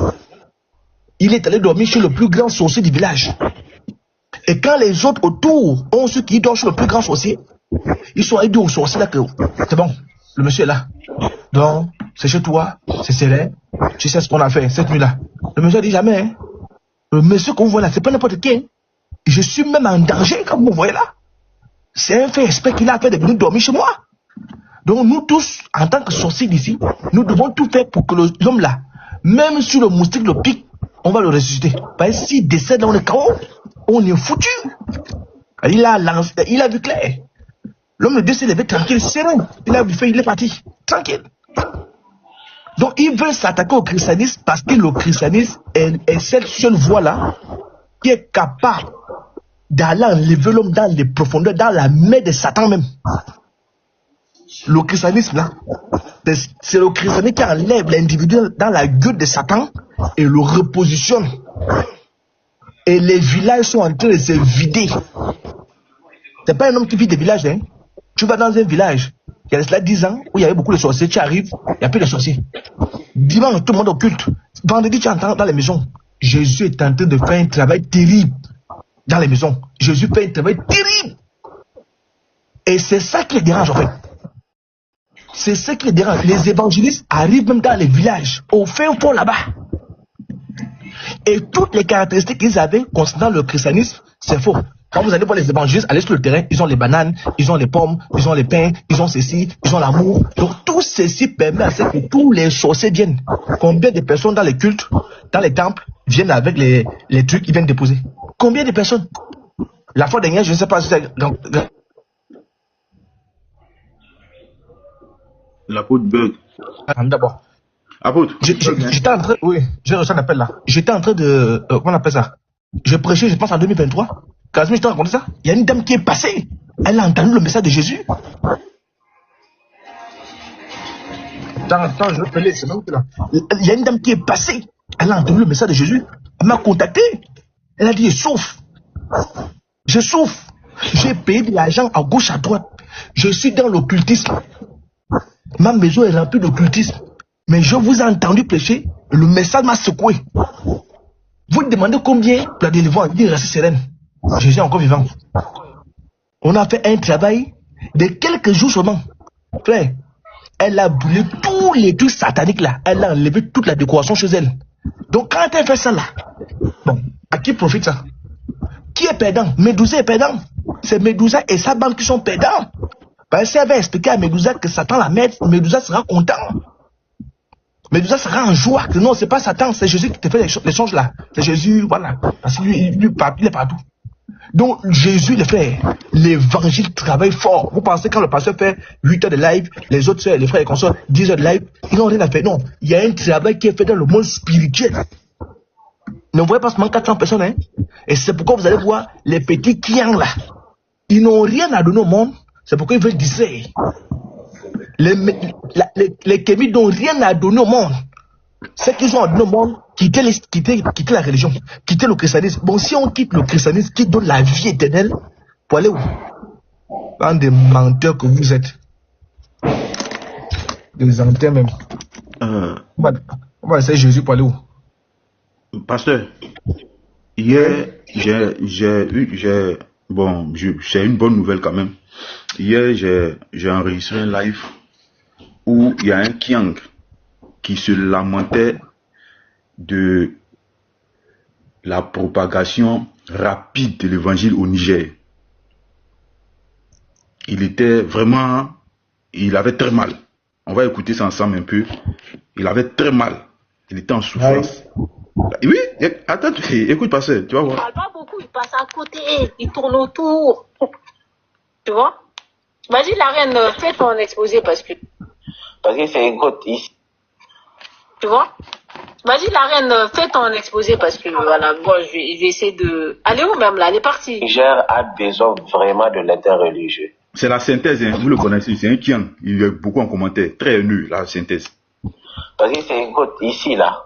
Il est allé dormir chez le plus grand sorcier du village. Et quand les autres autour ont ceux qui dorment chez le plus grand sorcier, ils sont allés dire au sorcier là que c'est bon. le monsieur est là. Donc, c'est chez toi, c'est serré. Tu sais ce qu'on a fait cette nuit-là. Le monsieur a dit jamais. Hein. Le monsieur que vous voyez là, c'est pas n'importe qui. Hein. Je suis même en danger comme vous voyez là. C'est un fait exprès qu'il a fait de venir dormir chez moi. Donc nous tous, en tant que sorciers d'ici, nous devons tout faire pour que l'homme là, même si le moustique le pique, on va le ressusciter. Parce que s'il décède dans le chaos, on est foutu. Il a vu clair. L'homme de Dieu s'est levé tranquille, serein. Il a vu fait, il est parti. Tranquille. Donc ils veulent s'attaquer au christianisme parce que le christianisme est cette seule voie-là qui est capable d'aller enlever l'homme dans les profondeurs, dans la main de Satan même. Le christianisme là, c'est le christianisme qui enlève l'individu dans la gueule de Satan et le repositionne. Et les villages sont en train de se vider. C'est pas un homme qui vit des villages, hein. Tu vas dans un village, il y a cela 10 ans, où il y avait beaucoup de sorciers, tu arrives, il n'y a plus de sorciers. Dimanche, tout le monde occulte. Vendredi, tu entends dans les maisons. Jésus est en train de faire un travail terrible dans les maisons. Jésus fait un travail terrible. Et c'est ça qui les dérange en fait. C'est ça qui les dérange. Les évangélistes arrivent même dans les villages, au fin fond là-bas. Et toutes les caractéristiques qu'ils avaient concernant le christianisme, c'est faux. Quand vous allez voir les évangélistes, allez sur le terrain, ils ont les bananes, ils ont les pommes, ils ont les pains, ils ont ceci, ils ont l'amour. Donc tout ceci permet à ce que tous les sorciers viennent. Combien de personnes dans les cultes, dans les temples, viennent avec les trucs, ils viennent déposer? Combien de personnes? La fois dernière, je ne sais pas si c'est... L'apôtre Bug. D'abord. Apôtre. J'étais en train... Oui, j'ai reçu un appel là. J'étais en train de... comment on appelle ça? Je prêchais, je pense, en 2023. Casimir, je t'ai raconté ça. Il y a une dame qui est passée. Elle a entendu le message de Jésus. Attends, je vais appeler. C'est même là. Il y a une dame qui est passée. Elle a entendu le message de Jésus. Elle m'a contacté. Elle a dit, je souffre. Je souffre. J'ai payé de l'argent à gauche, à droite. Je suis dans l'occultisme. Ma maison est remplie d'occultisme. Mais je vous ai entendu prêcher. Le message m'a secoué. Vous demandez combien pour la délivrance. Il dit, restez sereine. Jésus est encore vivant. On a fait un travail de quelques jours seulement. Frère, elle a brûlé tous les trucs sataniques là. Elle a enlevé toute la décoration chez elle. Donc quand elle fait ça là, bon, à qui profite ça? Qui est perdant? Médusa est perdant. C'est Médusa et sa bande qui sont perdants. Parce que si elle avait expliqué à Médusa que Satan la met, Médusa sera content. Médusa sera en joie que non, c'est pas Satan, c'est Jésus qui te fait les choses là. C'est Jésus, voilà. Parce que lui, il est partout. Donc Jésus, les frères, l'évangile travaille fort. Vous pensez quand le pasteur fait 8 heures de live, les autres soeurs, les frères et consorts, 10 heures de live, ils n'ont rien à faire. Non, il y a un travail qui est fait dans le monde spirituel. Ne voyez pas seulement 400 personnes, hein. Et c'est pourquoi vous allez voir les petits clients là. Ils n'ont rien à donner au monde. C'est pourquoi ils veulent distraire. Les kémites n'ont rien à donner au monde. Ceux qui sont à donner au monde, quitter la religion, quitter le christianisme. Bon, si on quitte le christianisme, qui donne la vie éternelle, pour aller où? Un des menteurs que vous êtes. Des menteurs même. On va essayer Jésus pour aller où? Pasteur, hier, c'est une bonne nouvelle quand même. Hier, j'ai enregistré un live où il y a un Kiang qui se lamentait de la propagation rapide de l'évangile au Niger. Il était vraiment, il avait très mal. On va écouter ça ensemble un peu. Il avait très mal. Il était en souffrance. Oui, attends, écoute, pasteur, tu vas voir. Il parle pas beaucoup, il passe à côté, il tourne autour. Tu vois? Vas-y, la reine, fais ton exposé parce que c'est une côte ici. Tu vois? Vas-y, la reine, fais ton exposé parce que voilà, bon, je vais essayer de. Elle est où même là? Elle est partie. Niger a besoin vraiment de l'interreligieux. C'est la synthèse, hein, vous le connaissez, c'est un Kiang. Il est beaucoup en commentaire, très nu, la synthèse. Parce que c'est une côte ici, là.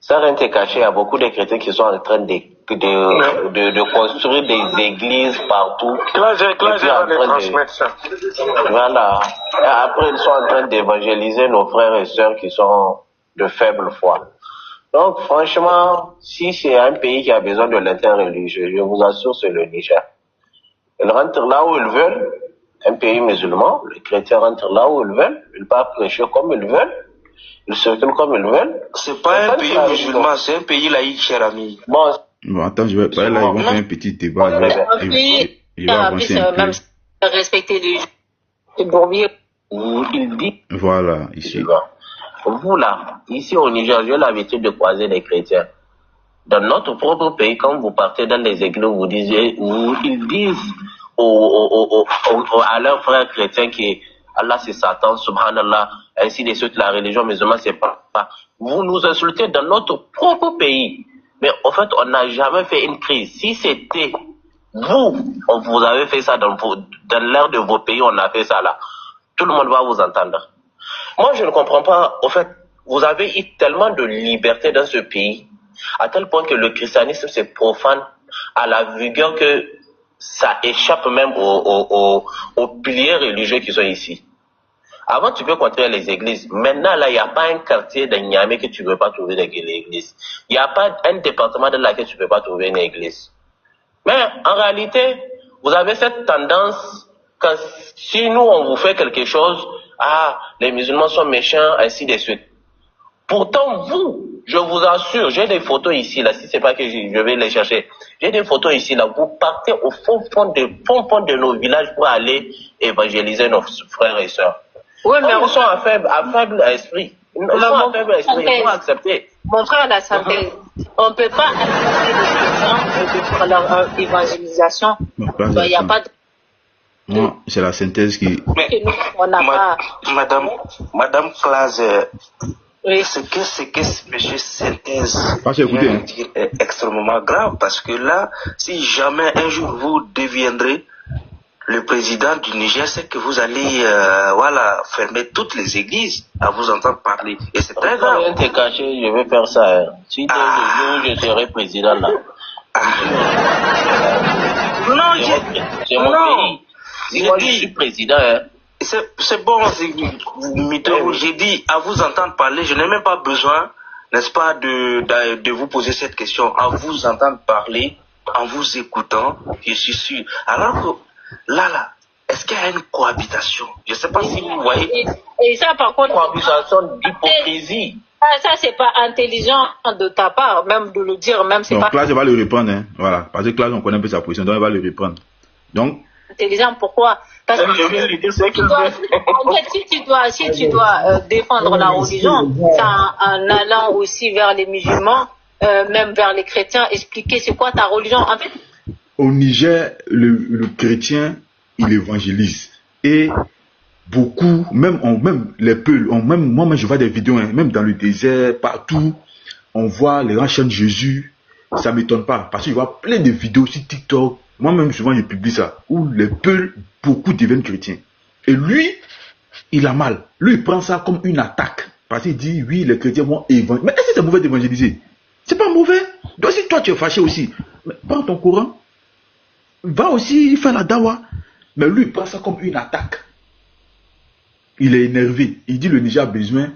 Ça rien t'est caché, il y a beaucoup de chrétiens qui sont en train de construire des églises partout. Voilà. Et après, ils sont en train d'évangéliser nos frères et sœurs qui sont de faible foi. Donc, franchement, si c'est un pays qui a besoin de l'interreligieux, je vous assure, c'est le Niger. Ils rentrent là où ils veulent, un pays musulman, les chrétiens rentrent là où ils veulent, ils peuvent prêcher comme ils veulent, ils circulent comme ils veulent. C'est pas un pays musulman, c'est un pays laïque, cher ami. Bon, attends, je vais pas là, ils vont faire un petit débat. Un pays qui a même respecter les bourbiers. Où il dit. Voilà, ici. Vous là, ici au Niger, j'ai l'habitude de croiser les chrétiens. Dans notre propre pays, quand vous partez dans les églises, où ils disent à leurs frères chrétiens que Allah c'est Satan, subhanallah, ainsi de suite, la religion musulmane c'est pas. Vous nous insultez dans notre propre pays. Mais en fait, on n'a jamais fait une crise. Si c'était vous avez fait ça dans l'air de vos pays, on a fait ça là. Tout le monde va vous entendre. Moi, je ne comprends pas. En fait, vous avez eu tellement de liberté dans ce pays, à tel point que le christianisme c'est profane à la vigueur que ça échappe même aux piliers religieux qui sont ici. Avant, tu peux construire les églises. Maintenant, là, il n'y a pas un quartier de Niamey que tu ne peux pas trouver l'église. Il n'y a pas un département dans lequel tu ne peux pas trouver une église. Mais en réalité, vous avez cette tendance que si nous, on vous fait quelque chose, les musulmans sont méchants, ainsi de suite. Pourtant, je vous assure, j'ai des photos ici, là, si c'est pas que je vais les chercher. J'ai des photos ici, là, vous partez au fond de nos villages pour aller évangéliser nos frères et sœurs. Oui, mais ils sont à faible esprit. Ils sont à faible esprit, ils vont accepter. Mon frère, la santé, on ne peut pas accepter les gens pour leur évangélisation. Il n'y a pas de... Non, c'est la synthèse qui... Madame Claze, ce que M. Synthèse vient de dire est extrêmement grave, parce que là, si jamais un jour vous deviendrez le président du Niger, c'est que vous allez fermer toutes les églises à vous entendre parler. Et c'est très grave. Rien t'est caché, je vais faire ça. Hein. Si dès le jour je serai président là. C'est mon pays. Si moi je suis président, hein. C'est bon, Mito. J'ai dit à vous entendre parler, je n'ai même pas besoin, n'est-ce pas, de vous poser cette question. À vous entendre parler, en vous écoutant, je suis sûr. Alors que là, est-ce qu'il y a une cohabitation? Je ne sais pas si vous voyez. Et ça, par contre, cohabitation d'hypocrisie. Ça, c'est pas intelligent de ta part, même de le dire, même c'est pas. Donc là, je vais le reprendre, hein. Voilà. Parce que là, on connaît un peu sa position, donc il va le reprendre. Donc. Intelligent, pourquoi? Parce que si tu dois défendre la religion, c'est en allant aussi vers les musulmans, même vers les chrétiens, expliquer c'est quoi ta religion. En fait, au Niger, le chrétien, il évangélise. Et beaucoup, même les Peuls, moi je vois des vidéos, hein, même dans le désert, partout, on voit les gens chantent Jésus. Ça ne m'étonne pas, parce que je vois plein de vidéos sur TikTok. Moi-même, souvent, je publie ça, où les Peuls, beaucoup deviennent chrétiens. Et lui, il a mal. Lui, il prend ça comme une attaque. Parce qu'il dit, oui, les chrétiens vont évangéliser. Mais est-ce que c'est mauvais d'évangéliser? C'est pas mauvais. Donc, si toi, tu es fâché aussi, prends ton Coran. Va aussi faire la dawa. Mais lui, il prend ça comme une attaque. Il est énervé. Il dit, le Niger a besoin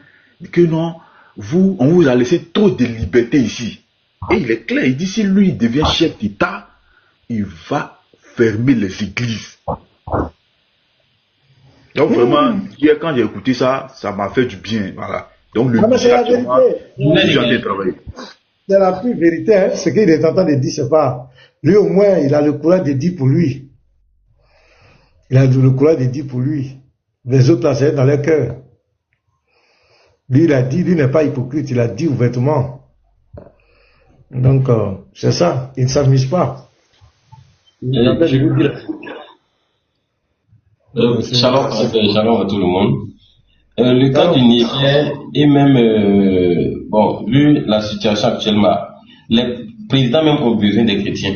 que non, on vous a laissé trop de liberté ici. Et il est clair, il dit, si lui, il devient chef d'État, il va fermer les églises. Donc vraiment, hier quand j'ai écouté ça, ça m'a fait du bien. Voilà. Donc le c'est la vérité. C'est la plus vérité. Hein. Ce qu'il est en train de dire, c'est pas... Lui au moins, il a le courage de dire pour lui. Il a le courage de dire pour lui. Les autres là, c'est dans leur cœur. Lui, il a dit, lui n'est pas hypocrite, il a dit ouvertement. Donc, c'est ça, il ne s'amuse pas. Shalom à tout le monde. Le cas du Niger et même, vu la situation actuellement, les présidents même ont besoin des chrétiens.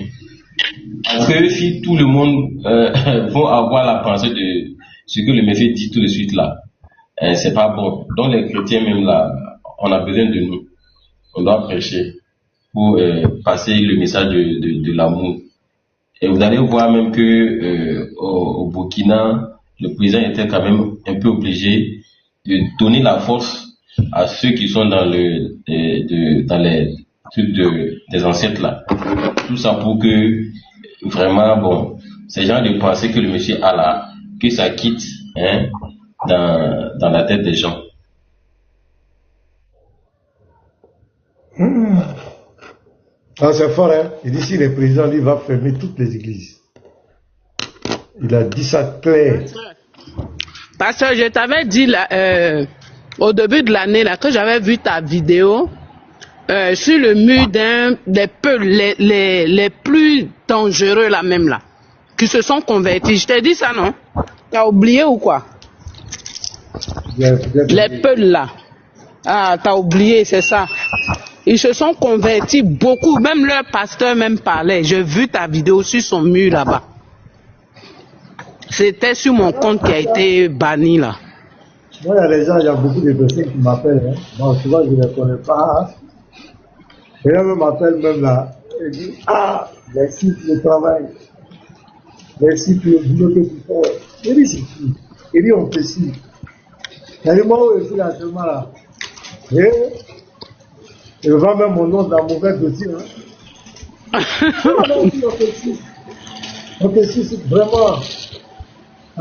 Parce que si tout le monde va avoir la pensée de ce que le monsieur dit tout de suite là, c'est pas bon. Donc les chrétiens même là, on a besoin de nous. On doit prêcher pour passer le message de l'amour. Et vous allez voir même que au Burkina, le président était quand même un peu obligé de donner la force à ceux qui sont dans dans les trucs des ancêtres là. Tout ça pour que vraiment, ces gens de penser que le monsieur a là, que ça quitte hein, dans la tête des gens. Ah, c'est fort, hein. Il dit si le président, lui, va fermer toutes les églises. Il a dit ça clair. Parce que je t'avais dit là, au début de l'année là, que j'avais vu ta vidéo sur le mur des peuples les plus dangereux là même là, qui se sont convertis. Je t'ai dit ça, non? T'as oublié ou quoi? Les peuples là. Ah, t'as oublié, c'est ça. Ils se sont convertis beaucoup, même leur pasteur même parlait. J'ai vu ta vidéo sur son mur là-bas. C'était sur mon compte qui a été banni là. Moi, il y a beaucoup de personnes qui m'appellent. Hein. Bon, souvent, je ne les connais pas. Et là, m'appelle même là. Il dit, ah, merci pour le travail. Merci pour le boulot que tu fais. Il dit, c'est qui? Il dit, on fait ci. Il dit, moi aussi, là, seulement là. Et je vends même mon nom dans mon verre aussi. Hein. On fait ci, c'est vraiment.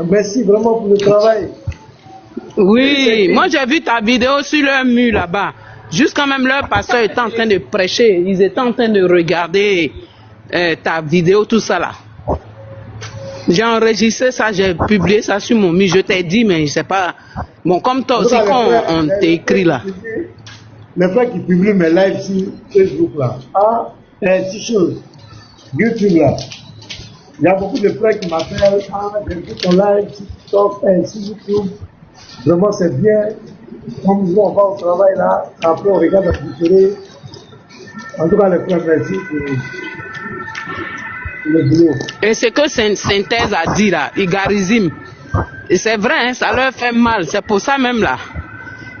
Merci vraiment pour le travail. Oui, moi j'ai vu ta vidéo sur leur mur là-bas. Jusqu'à même leur pasteur était en train de prêcher. Ils étaient en train de regarder ta vidéo, tout ça là. J'ai enregistré ça, j'ai publié ça sur mon mur. Je t'ai dit, mais je sais pas. Bon, comme toi aussi, quand on t'écrit là. Les frères qui publient mes lives sur Facebook là. Ah, c'est chose. YouTube là. Il y a beaucoup de frères qui m'appellent, ah, j'ai vu ton live, sur TikTok, sur YouTube. Vraiment, c'est bien. Comme nous, on va au travail là, après on regarde la culture. En tout cas, les frères, merci pour le boulot. Et ce que Synthèse a dit là, Igarizim, et c'est vrai, hein, ça leur fait mal. C'est pour ça même là,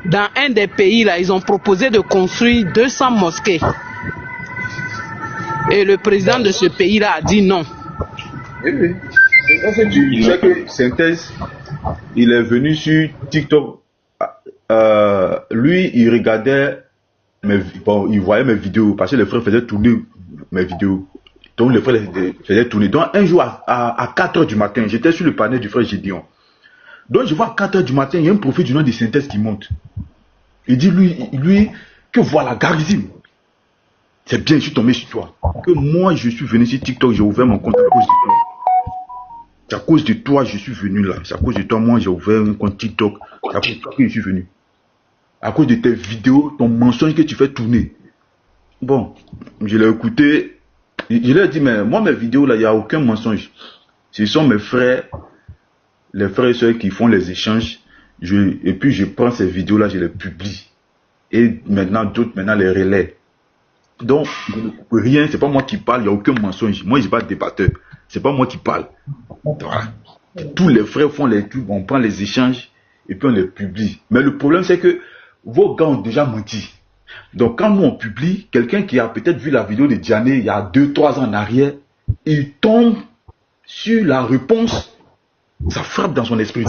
dans un des pays là, ils ont proposé de construire 200 mosquées. Et le président de ce pays là a dit non. Oui. En fait, tu sais que Synthèse, il est venu sur TikTok. Lui, il regardait, il voyait mes vidéos parce que les frères faisaient tourner mes vidéos. Donc, les frères les faisaient tourner. Donc, un jour à 4h du matin, j'étais sur le panel du frère Gédéon. Donc, je vois à 4h du matin, il y a un prophète du nom de Synthèse qui monte. Il dit, lui que voilà, Garizim. C'est bien, je suis tombé sur toi. Que moi, je suis venu sur TikTok, j'ai ouvert mon compte à cause de toi. C'est à cause de toi, je suis venu là. C'est à cause de toi, moi, j'ai ouvert un compte TikTok. C'est à cause de toi que je suis venu. À cause de tes vidéos, ton mensonge que tu fais tourner. Bon, je l'ai écouté. Je lui ai dit, mais moi, mes vidéos là, il n'y a aucun mensonge. Ce sont mes frères, les frères et soeurs qui font les échanges. Et puis, je prends ces vidéos là, je les publie. Et maintenant, d'autres, les relaient. Donc, rien, c'est pas moi qui parle, il n'y a aucun mensonge. Moi, je ne suis pas débatteur. C'est pas moi qui parle. Voilà. Tous les frères font les trucs, on prend les échanges et puis on les publie. Mais le problème, c'est que vos gars ont déjà menti. Donc, quand nous on publie, quelqu'un qui a peut-être vu la vidéo de Diané il y a 2-3 ans en arrière, il tombe sur la réponse, ça frappe dans son esprit.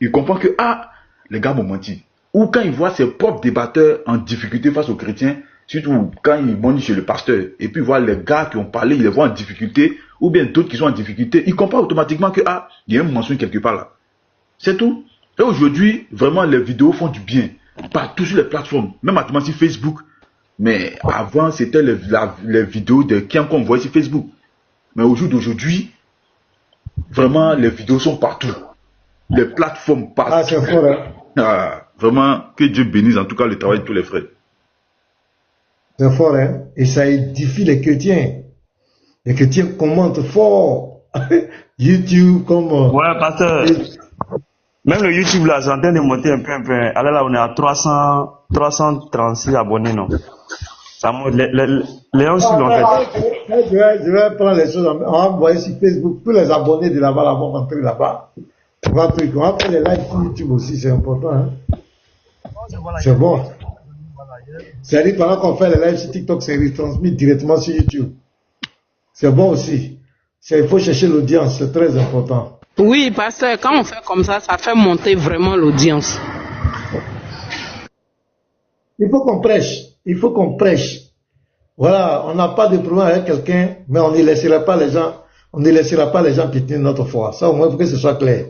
Il comprend que, ah, les gars m'ont menti. Ou quand il voit ses propres débatteurs en difficulté face aux chrétiens, surtout quand il monte chez le pasteur, et puis voit les gars qui ont parlé, il les voit en difficulté, ou bien d'autres qui sont en difficulté, il comprend automatiquement que, ah, il y a un mensonge quelque part là. C'est tout. Et aujourd'hui, vraiment, les vidéos font du bien. Partout sur les plateformes, même actuellement sur Facebook. Mais avant, c'était les vidéos de qui qu'on voyait sur Facebook. Mais au jour d'aujourd'hui, vraiment, les vidéos sont partout. Les plateformes partout. Ah, c'est fort, hein? Ah, vraiment, que Dieu bénisse en tout cas le travail de tous les frères. C'est fort, hein? Et ça édifie les chrétiens. Les chrétiens commentent fort. YouTube, comme... Ouais, pasteur. Même le YouTube là, c'est en train de monter un peu. Alors là, on est à 336 abonnés, non? Ça monte. Les gens suivent en fait. Je vais prendre les choses, on va envoyer sur Facebook. Tous les abonnés de là-bas, vont rentrer là-bas. On va faire les lives sur YouTube aussi, c'est important, hein? C'est bon. C'est-à-dire, pendant qu'on fait les lives sur TikTok, c'est retransmis directement sur YouTube. C'est bon aussi. Il faut chercher l'audience, c'est très important. Oui, parce que quand on fait comme ça, ça fait monter vraiment l'audience. Il faut qu'on prêche. Il faut qu'on prêche. Voilà, on n'a pas de problème avec quelqu'un, mais on ne laissera pas les gens, piétiner notre foi. Ça, au moins, pour que ce soit clair.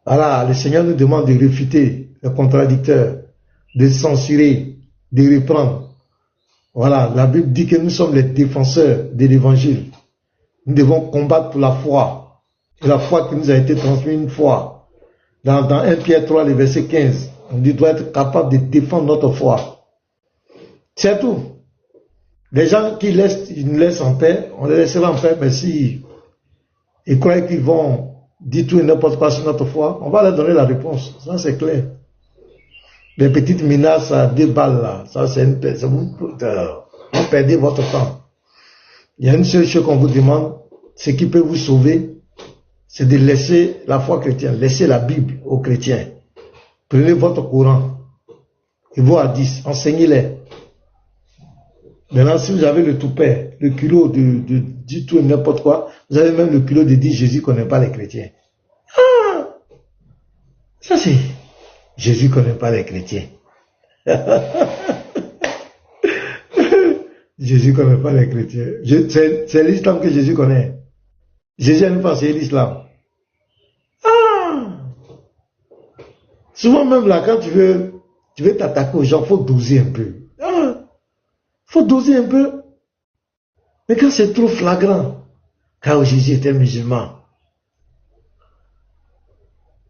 Voilà, le Seigneur nous demande de réfuter le contradicteur, de censurer, de reprendre. Voilà, la Bible dit que nous sommes les défenseurs de l'évangile. Nous devons combattre pour la foi. Et la foi qui nous a été transmise une fois. Dans 1 Pierre 3, le verset 15, on dit doit être capable de défendre notre foi. C'est tout. Les gens qui nous laissent en paix, on les laissera en paix, mais si ils croient qu'ils vont dire tout et n'importe quoi sur notre foi, on va leur donner la réponse. Ça, c'est clair. Les petites menaces à 2 balles, là, ça, vous perdez votre temps. Il y a une seule chose qu'on vous demande, ce qui peut vous sauver, c'est de laisser la foi chrétienne, laisser la Bible aux chrétiens. Prenez votre Coran et vos hadiths, enseignez-les. Maintenant, si vous avez le toupet, le culot de dire tout et n'importe quoi, vous avez même le culot de dire Jésus ne connaît pas les chrétiens. Ah, ça c'est Jésus ne connaît pas les chrétiens. Jésus ne connaît pas les chrétiens. C'est l'islam que Jésus connaît. Jésus a même pas enseigné l'islam. Ah, souvent même là, quand tu veux t'attaquer aux gens, il faut doser un peu. Ah, faut doser un peu. Mais quand c'est trop flagrant, car Jésus était musulman.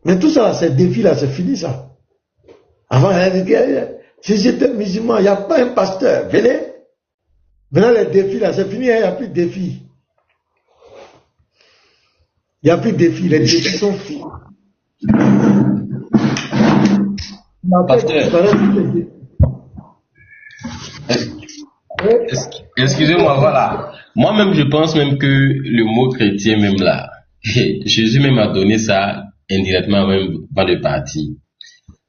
Mais tout ça, ces défis-là, c'est fini ça. Avant, il y a dit, Jésus était musulman, il n'y a pas un pasteur. Venez. Maintenant, les défis là, c'est fini, il n'y a plus de défis. Il n'y a plus de défis, les défis sont finis. Pasteur. Excusez-moi, voilà. Moi-même, je pense même que le mot chrétien, même là, Jésus même a donné ça indirectement même avant de partir.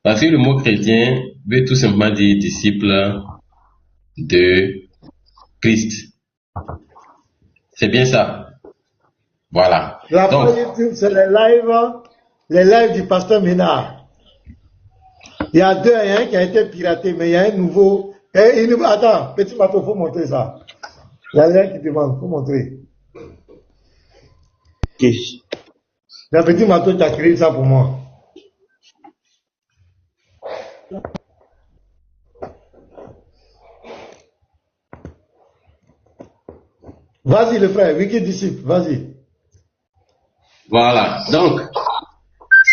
Parce que le mot chrétien veut tout simplement dire disciple de Christ. C'est bien ça. Voilà. La page YouTube, c'est les lives du pasteur Ménard. Il y a deux, il y a un qui a été piraté, mais il y a un nouveau. Attends, petit bateau, il faut montrer ça. Il y a un qui demande, il faut montrer. Le petit bateau, tu as créé ça pour moi. Vas-y le frère, Wiki disciple, vas-y. Voilà, donc,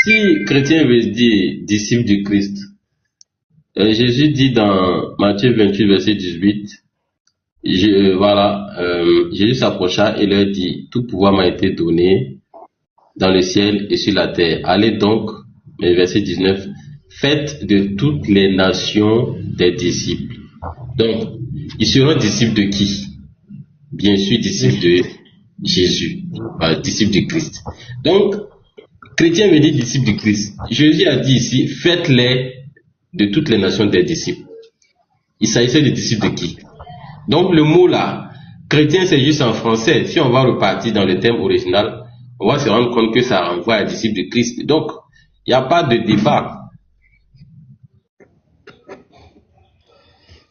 si chrétien veut dire disciple du Christ, Jésus dit dans Matthieu 28, verset 18, Jésus s'approcha et leur dit, tout pouvoir m'a été donné dans le ciel et sur la terre. Allez donc, verset 19, faites de toutes les nations des disciples. Donc, ils seront disciples de qui? Bien sûr, disciples de Jésus, disciples du Christ. Donc, chrétien veut dire disciples du Christ. Jésus a dit ici, faites-les de toutes les nations des disciples. Il s'agissait de disciples de qui? Donc, le mot là, chrétien, c'est juste en français. Si on va repartir dans le terme original, on va se rendre compte que ça renvoie à disciples de Christ. Donc, il n'y a pas de débat.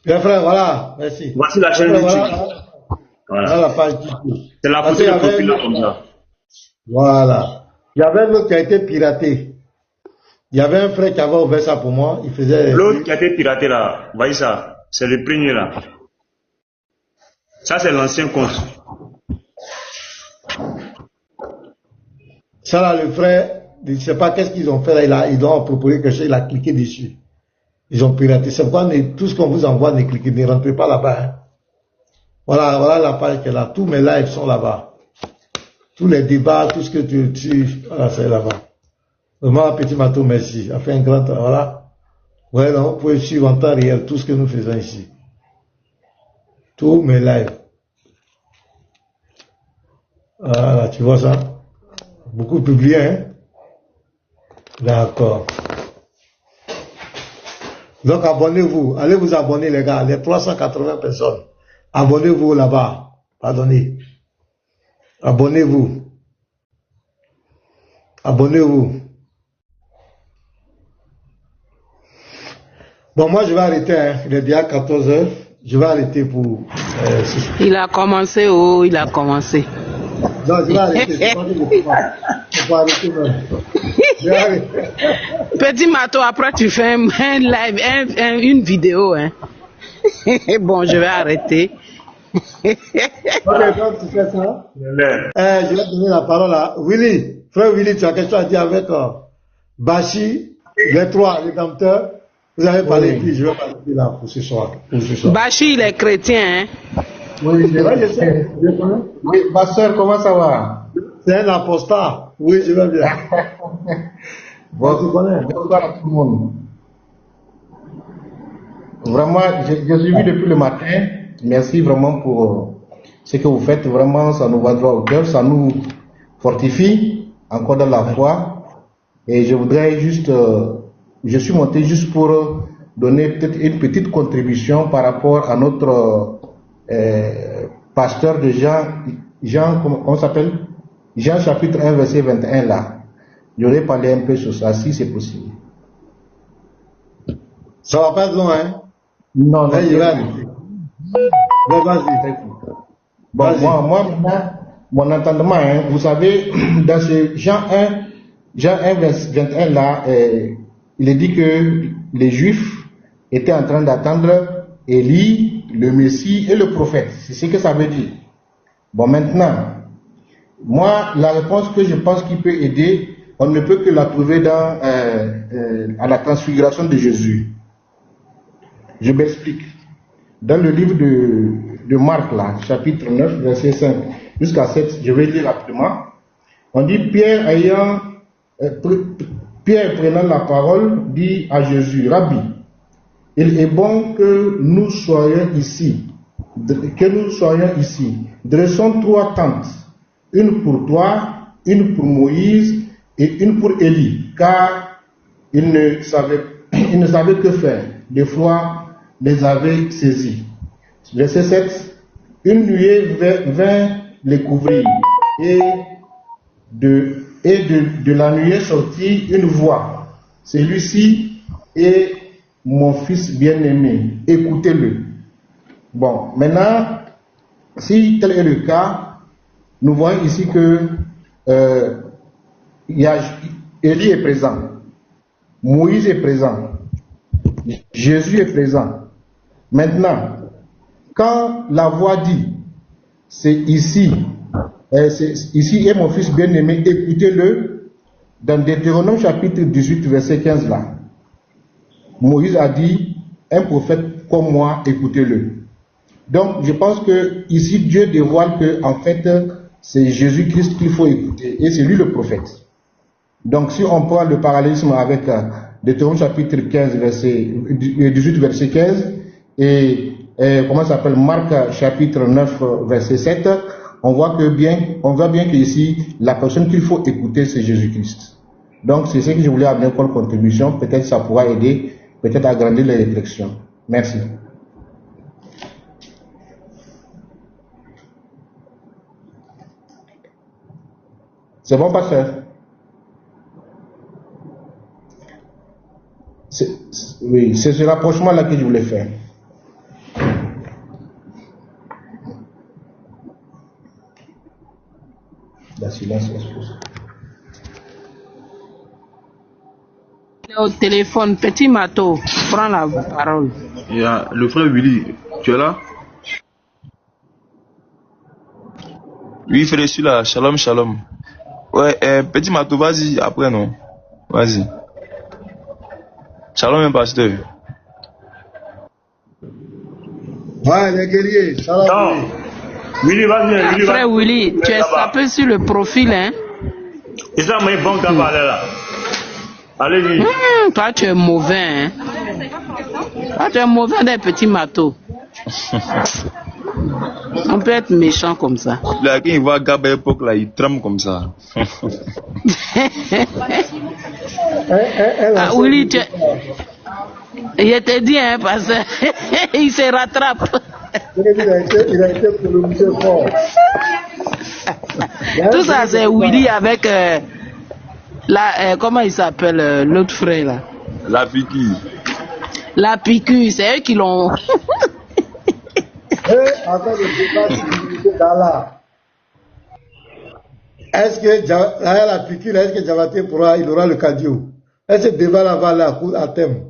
Bien frère, voilà, merci. Voici la chaîne YouTube. Voilà la page YouTube. C'est la photo de profil là comme ça. Voilà. Il y avait un autre qui a été piraté. Il y avait un frère qui avait ouvert ça pour moi. Il faisait. L'autre qui a été piraté là, voyez ça, c'est le premier là. Ça c'est l'ancien compte. Ça là, le frère, je ne sais pas qu'est-ce qu'ils ont fait là. Ils doivent proposer quelque chose, il a cliqué dessus. Ils ont piraté. C'est pourquoi tout ce qu'on vous envoie, ne rentrez pas là-bas. Hein. Voilà la page qui est là. Tous mes lives sont là-bas. Tous les débats, tout ce que voilà, c'est là-bas. Vraiment, petit bateau, merci. Ça fait un grand travail. Voilà. Ouais, non, vous pouvez suivre en temps réel tout ce que nous faisons ici. Tous mes lives. Voilà, tu vois ça? Beaucoup publié, hein? D'accord. Donc, abonnez-vous. Allez vous abonner, les gars. Les 380 personnes. Abonnez-vous là-bas. Pardonnez. Abonnez-vous. Abonnez-vous. Bon, moi, je vais arrêter. Hein. Il est déjà 14h. Je vais arrêter pour... il a commencé, il a commencé. Non, je vais arrêter. Je vais arrêter même. Petit Mato, après tu fais un live, une vidéo. Hein. Bon, je vais arrêter. Ok, donc tu fais ça. Je vais donner la parole à Willy. Frère Willy, tu as quelque chose à dire avec Bachi, les trois rédempteurs. Vous avez parlé, puis je vais parler là pour ce soir. Bachi, il est chrétien. Hein? Oui, je sais. Oui, ma soeur, comment ça va? C'est un apostat. Oui, je vais bien. Bonsoir à tout le monde. Vraiment, je suis vu depuis le matin. Merci vraiment pour ce que vous faites. Vraiment, ça nous va droit au cœur. Ça nous fortifie encore dans la foi. Et je voudrais juste... je suis monté juste pour donner peut-être une petite contribution par rapport à notre pasteur de Jean, comment s'appelle? Jean chapitre 1 verset 21 là. J'aurais parlé un peu sur ça, si c'est possible. Ça va pas être long, hein? Non, non. Hey, vas-y. Bon, moi, mon entendement, hein, vous savez, dans ce Jean 1 verset 21 là, il est dit que les Juifs étaient en train d'attendre Élie, le Messie et le prophète. C'est ce que ça veut dire. Bon, maintenant, moi, la réponse que je pense qui peut aider, on ne peut que la trouver dans à la transfiguration de Jésus. Je m'explique. Dans le livre de Marc, là, chapitre 9, verset 5 jusqu'à 7, je vais lire rapidement. On dit Pierre prenant la parole, dit à Jésus, Rabbi, il est bon que nous soyons ici. Dressons 3 tentes, une pour toi, une pour Moïse et une pour Élie, car ils ne savaient que faire. Des fois, les avait saisis. Verset 7, une nuée vint les couvrir, et de la nuée sortit une voix. Celui-ci est mon fils bien-aimé, écoutez-le. Bon, maintenant, si tel est le cas, nous voyons ici que Élie est présent, Moïse est présent, Jésus est présent. Maintenant, quand la voix dit, c'est ici est mon fils bien-aimé, écoutez-le, dans Deutéronome chapitre 18, verset 15 là, Moïse a dit, un prophète comme moi, écoutez-le. Donc, je pense que ici, Dieu dévoile que, en fait, c'est Jésus-Christ qu'il faut écouter, et c'est lui le prophète. Donc, si on prend le parallélisme avec Deutéronome chapitre 15, verset 18, verset 15, et comment ça s'appelle, Marc chapitre 9, verset 7, on voit bien que ici, la personne qu'il faut écouter, c'est Jésus-Christ. Donc, c'est ce que je voulais amener comme contribution. Peut-être ça pourra aider, peut-être à agrandir les réflexions. Merci. C'est bon, pasteur? Oui, c'est ce rapprochement-là que je voulais faire. La silence expose. Au téléphone, Petit Mato, prends la parole. Il y a le frère Willy, tu es là? Oui, frère, je suis là. Shalom, shalom. Ouais, Petit Mato, vas-y, après, non? Vas-y. Shalom, mon pasteur. Ouais, les guerriers, shalom. Willy, vas-y, Willy. Frère Willy, tu es sapé sur le profil, hein? Et ça m'a bon qu'à parler là. Allez-y. Toi, tu es mauvais, hein? Toi, tu es mauvais des petits matos. On peut être méchant comme ça. Là, quand il voit Gab à l'époque, là, il tremble comme ça. Ah, Willy, tu... Je te dis, hein, parce qu'il se rattrape. Il a été prononcé fort. Tout ça, c'est Willy avec... comment il s'appelle, l'autre frère, là? La piqûre. La piqûre, c'est eux qui l'ont... Attends, je ne sais pas si tu es dans là. Est-ce que la piqûre, est-ce que Diabaté il aura le cardio? Est-ce que débat là va aller à thème?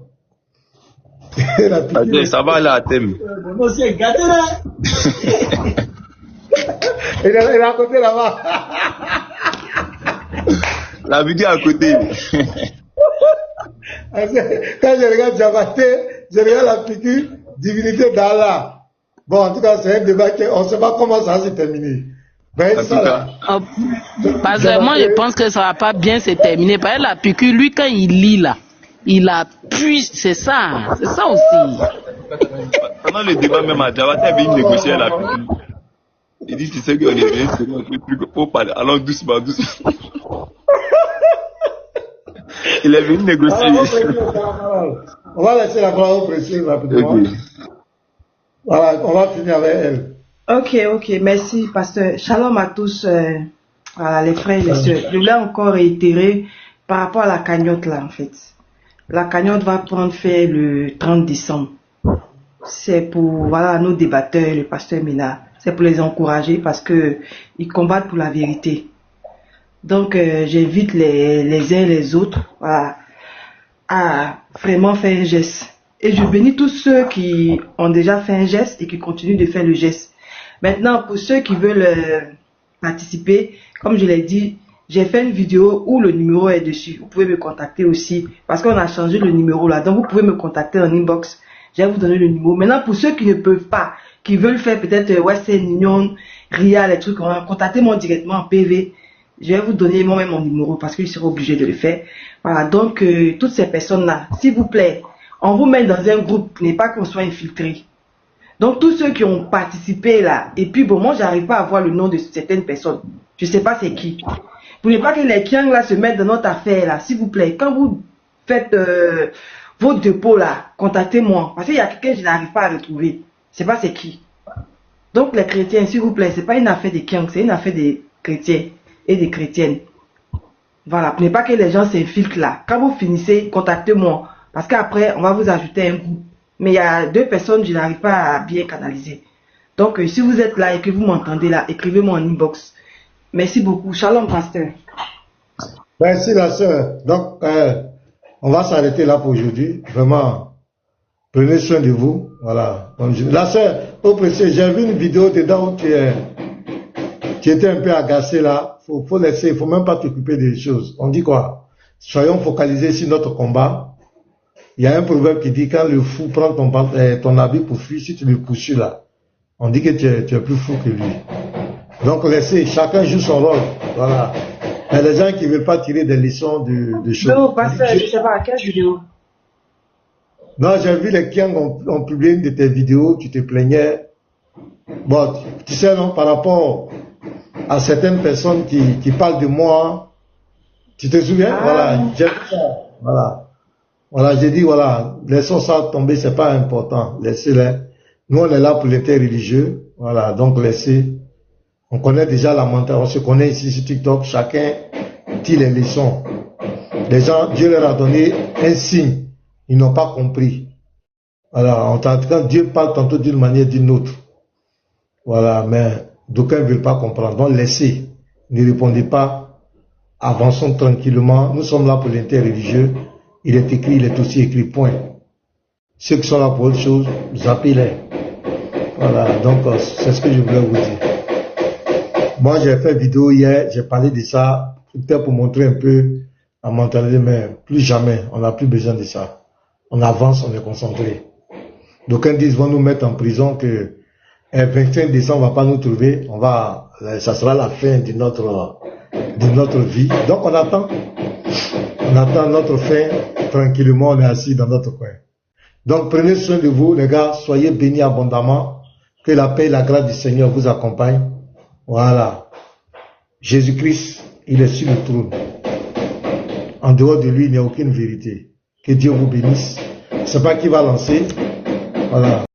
Ça va aller à thème. Il est à côté là-bas. La piqûre à côté. Quand je regarde Diabaté, je regarde la piqûre, divinité d'Allah. Bon, en tout cas, c'est un débat on ne sait pas comment ça va se terminer. Ben, ça, parce que moi, je pense que ça ne va pas bien se terminer. Parce que la piqûre, lui, quand il lit là, il appuie, c'est ça aussi. Pendant le débat, même à Diabaté, il vient négocier la piqûre. Il dit, tu sais qu'on est venu, pour parler. Allons doucement. Il est venu négocier. On va laisser la parole au président rapidement. Okay. Voilà, on va finir avec elle. Ok, merci, pasteur. Shalom à tous, les frères et les sœurs. Je voulais encore réitérer par rapport à la cagnotte là, en fait. La cagnotte va prendre fin le 30 décembre. C'est pour, nos débatteurs, le pasteur Mina. C'est pour les encourager parce que ils combattent pour la vérité. Donc, j'invite les uns et les autres à vraiment faire un geste. Et je bénis tous ceux qui ont déjà fait un geste et qui continuent de faire le geste. Maintenant, pour ceux qui veulent participer, comme je l'ai dit, j'ai fait une vidéo où le numéro est dessus. Vous pouvez me contacter aussi parce qu'on a changé le numéro là. Donc, vous pouvez me contacter en inbox. Je vais vous donner le numéro. Maintenant, pour ceux qui ne peuvent pas, qui veulent faire peut-être Western Union, RIA, les trucs, contactez-moi directement en PV. Je vais vous donner moi-même mon numéro parce que je serai obligé de le faire. Voilà, donc toutes ces personnes-là, s'il vous plaît, on vous met dans un groupe, n'est pas qu'on soit infiltré. Donc tous ceux qui ont participé là, et puis bon, moi j'arrive pas à voir le nom de certaines personnes. Je sais pas c'est qui. Vous voulez pas que les Kiang là se mettent dans notre affaire là, s'il vous plaît. Quand vous faites vos dépôts là, contactez-moi. Parce qu'il y a quelqu'un que je n'arrive pas à retrouver. Je sais pas c'est qui. Donc les chrétiens, s'il vous plaît, c'est pas une affaire des Kiang, c'est une affaire des chrétiens et des chrétiennes. Voilà, pour ne pas que les gens s'infiltrent là. Quand vous finissez, contactez-moi. Parce qu'après, on va vous ajouter un groupe. Mais il y a 2 personnes, je n'arrive pas à bien canaliser. Donc, si vous êtes là et que vous m'entendez là, écrivez-moi en inbox. Merci beaucoup. Shalom, pasteur. Merci, la sœur. Donc, on va s'arrêter là pour aujourd'hui. Vraiment, prenez soin de vous. Voilà. La sœur, au précieux, j'ai vu une vidéo dedans où tu étais un peu agacé là. Faut laisser, il faut même pas t'occuper des choses. On dit quoi? Soyons focalisés sur notre combat. Il y a un proverbe qui dit quand le fou prend ton habit pour fuir, si tu le poursuis là, on dit que tu es plus fou que lui. Donc laissez, chacun joue son rôle. Voilà. Il y a des gens qui ne veulent pas tirer des leçons de choses. Non, pasteur, je ne sais pas à quelle vidéo. Non, j'ai vu les Kiang ont publié une de tes vidéos, tu te plaignais. Bon, tu sais non, par rapport à certaines personnes qui parlent de moi, tu te souviens? Voilà, j'ai vu ça. Voilà. Voilà, j'ai dit, voilà, laissons ça tomber, c'est pas important. Laissez-les. Nous, on est là pour l'interreligieux. Voilà, donc laissez. On connaît déjà la mentalité, on se connaît ici sur TikTok, chacun tire les leçons. Les gens, Dieu leur a donné un signe. Ils n'ont pas compris. Voilà, quand Dieu parle tantôt d'une manière d'une autre. Voilà, mais d'aucuns ne veulent pas comprendre. Donc laissez. Ne répondez pas. Avançons tranquillement. Nous sommes là pour l'interreligieux. Il est écrit, il est aussi écrit, point. Ceux qui sont là pour autre chose, zappez-les. Voilà, donc c'est ce que je voulais vous dire. Moi, j'ai fait vidéo hier, j'ai parlé de ça, peut-être pour montrer un peu la mentalité, mais plus jamais, on n'a plus besoin de ça. On avance, on est concentré. D'aucuns disent, vont nous mettre en prison, que 25 décembre, on va pas nous trouver, ça sera la fin de notre vie. Donc on attend notre fin, tranquillement, on est assis dans notre coin. Donc prenez soin de vous, les gars, soyez bénis abondamment, que la paix et la grâce du Seigneur vous accompagnent. Voilà. Jésus-Christ, il est sur le trône. En dehors de lui, il n'y a aucune vérité. Que Dieu vous bénisse. Je ne sais pas qui va lancer. Voilà.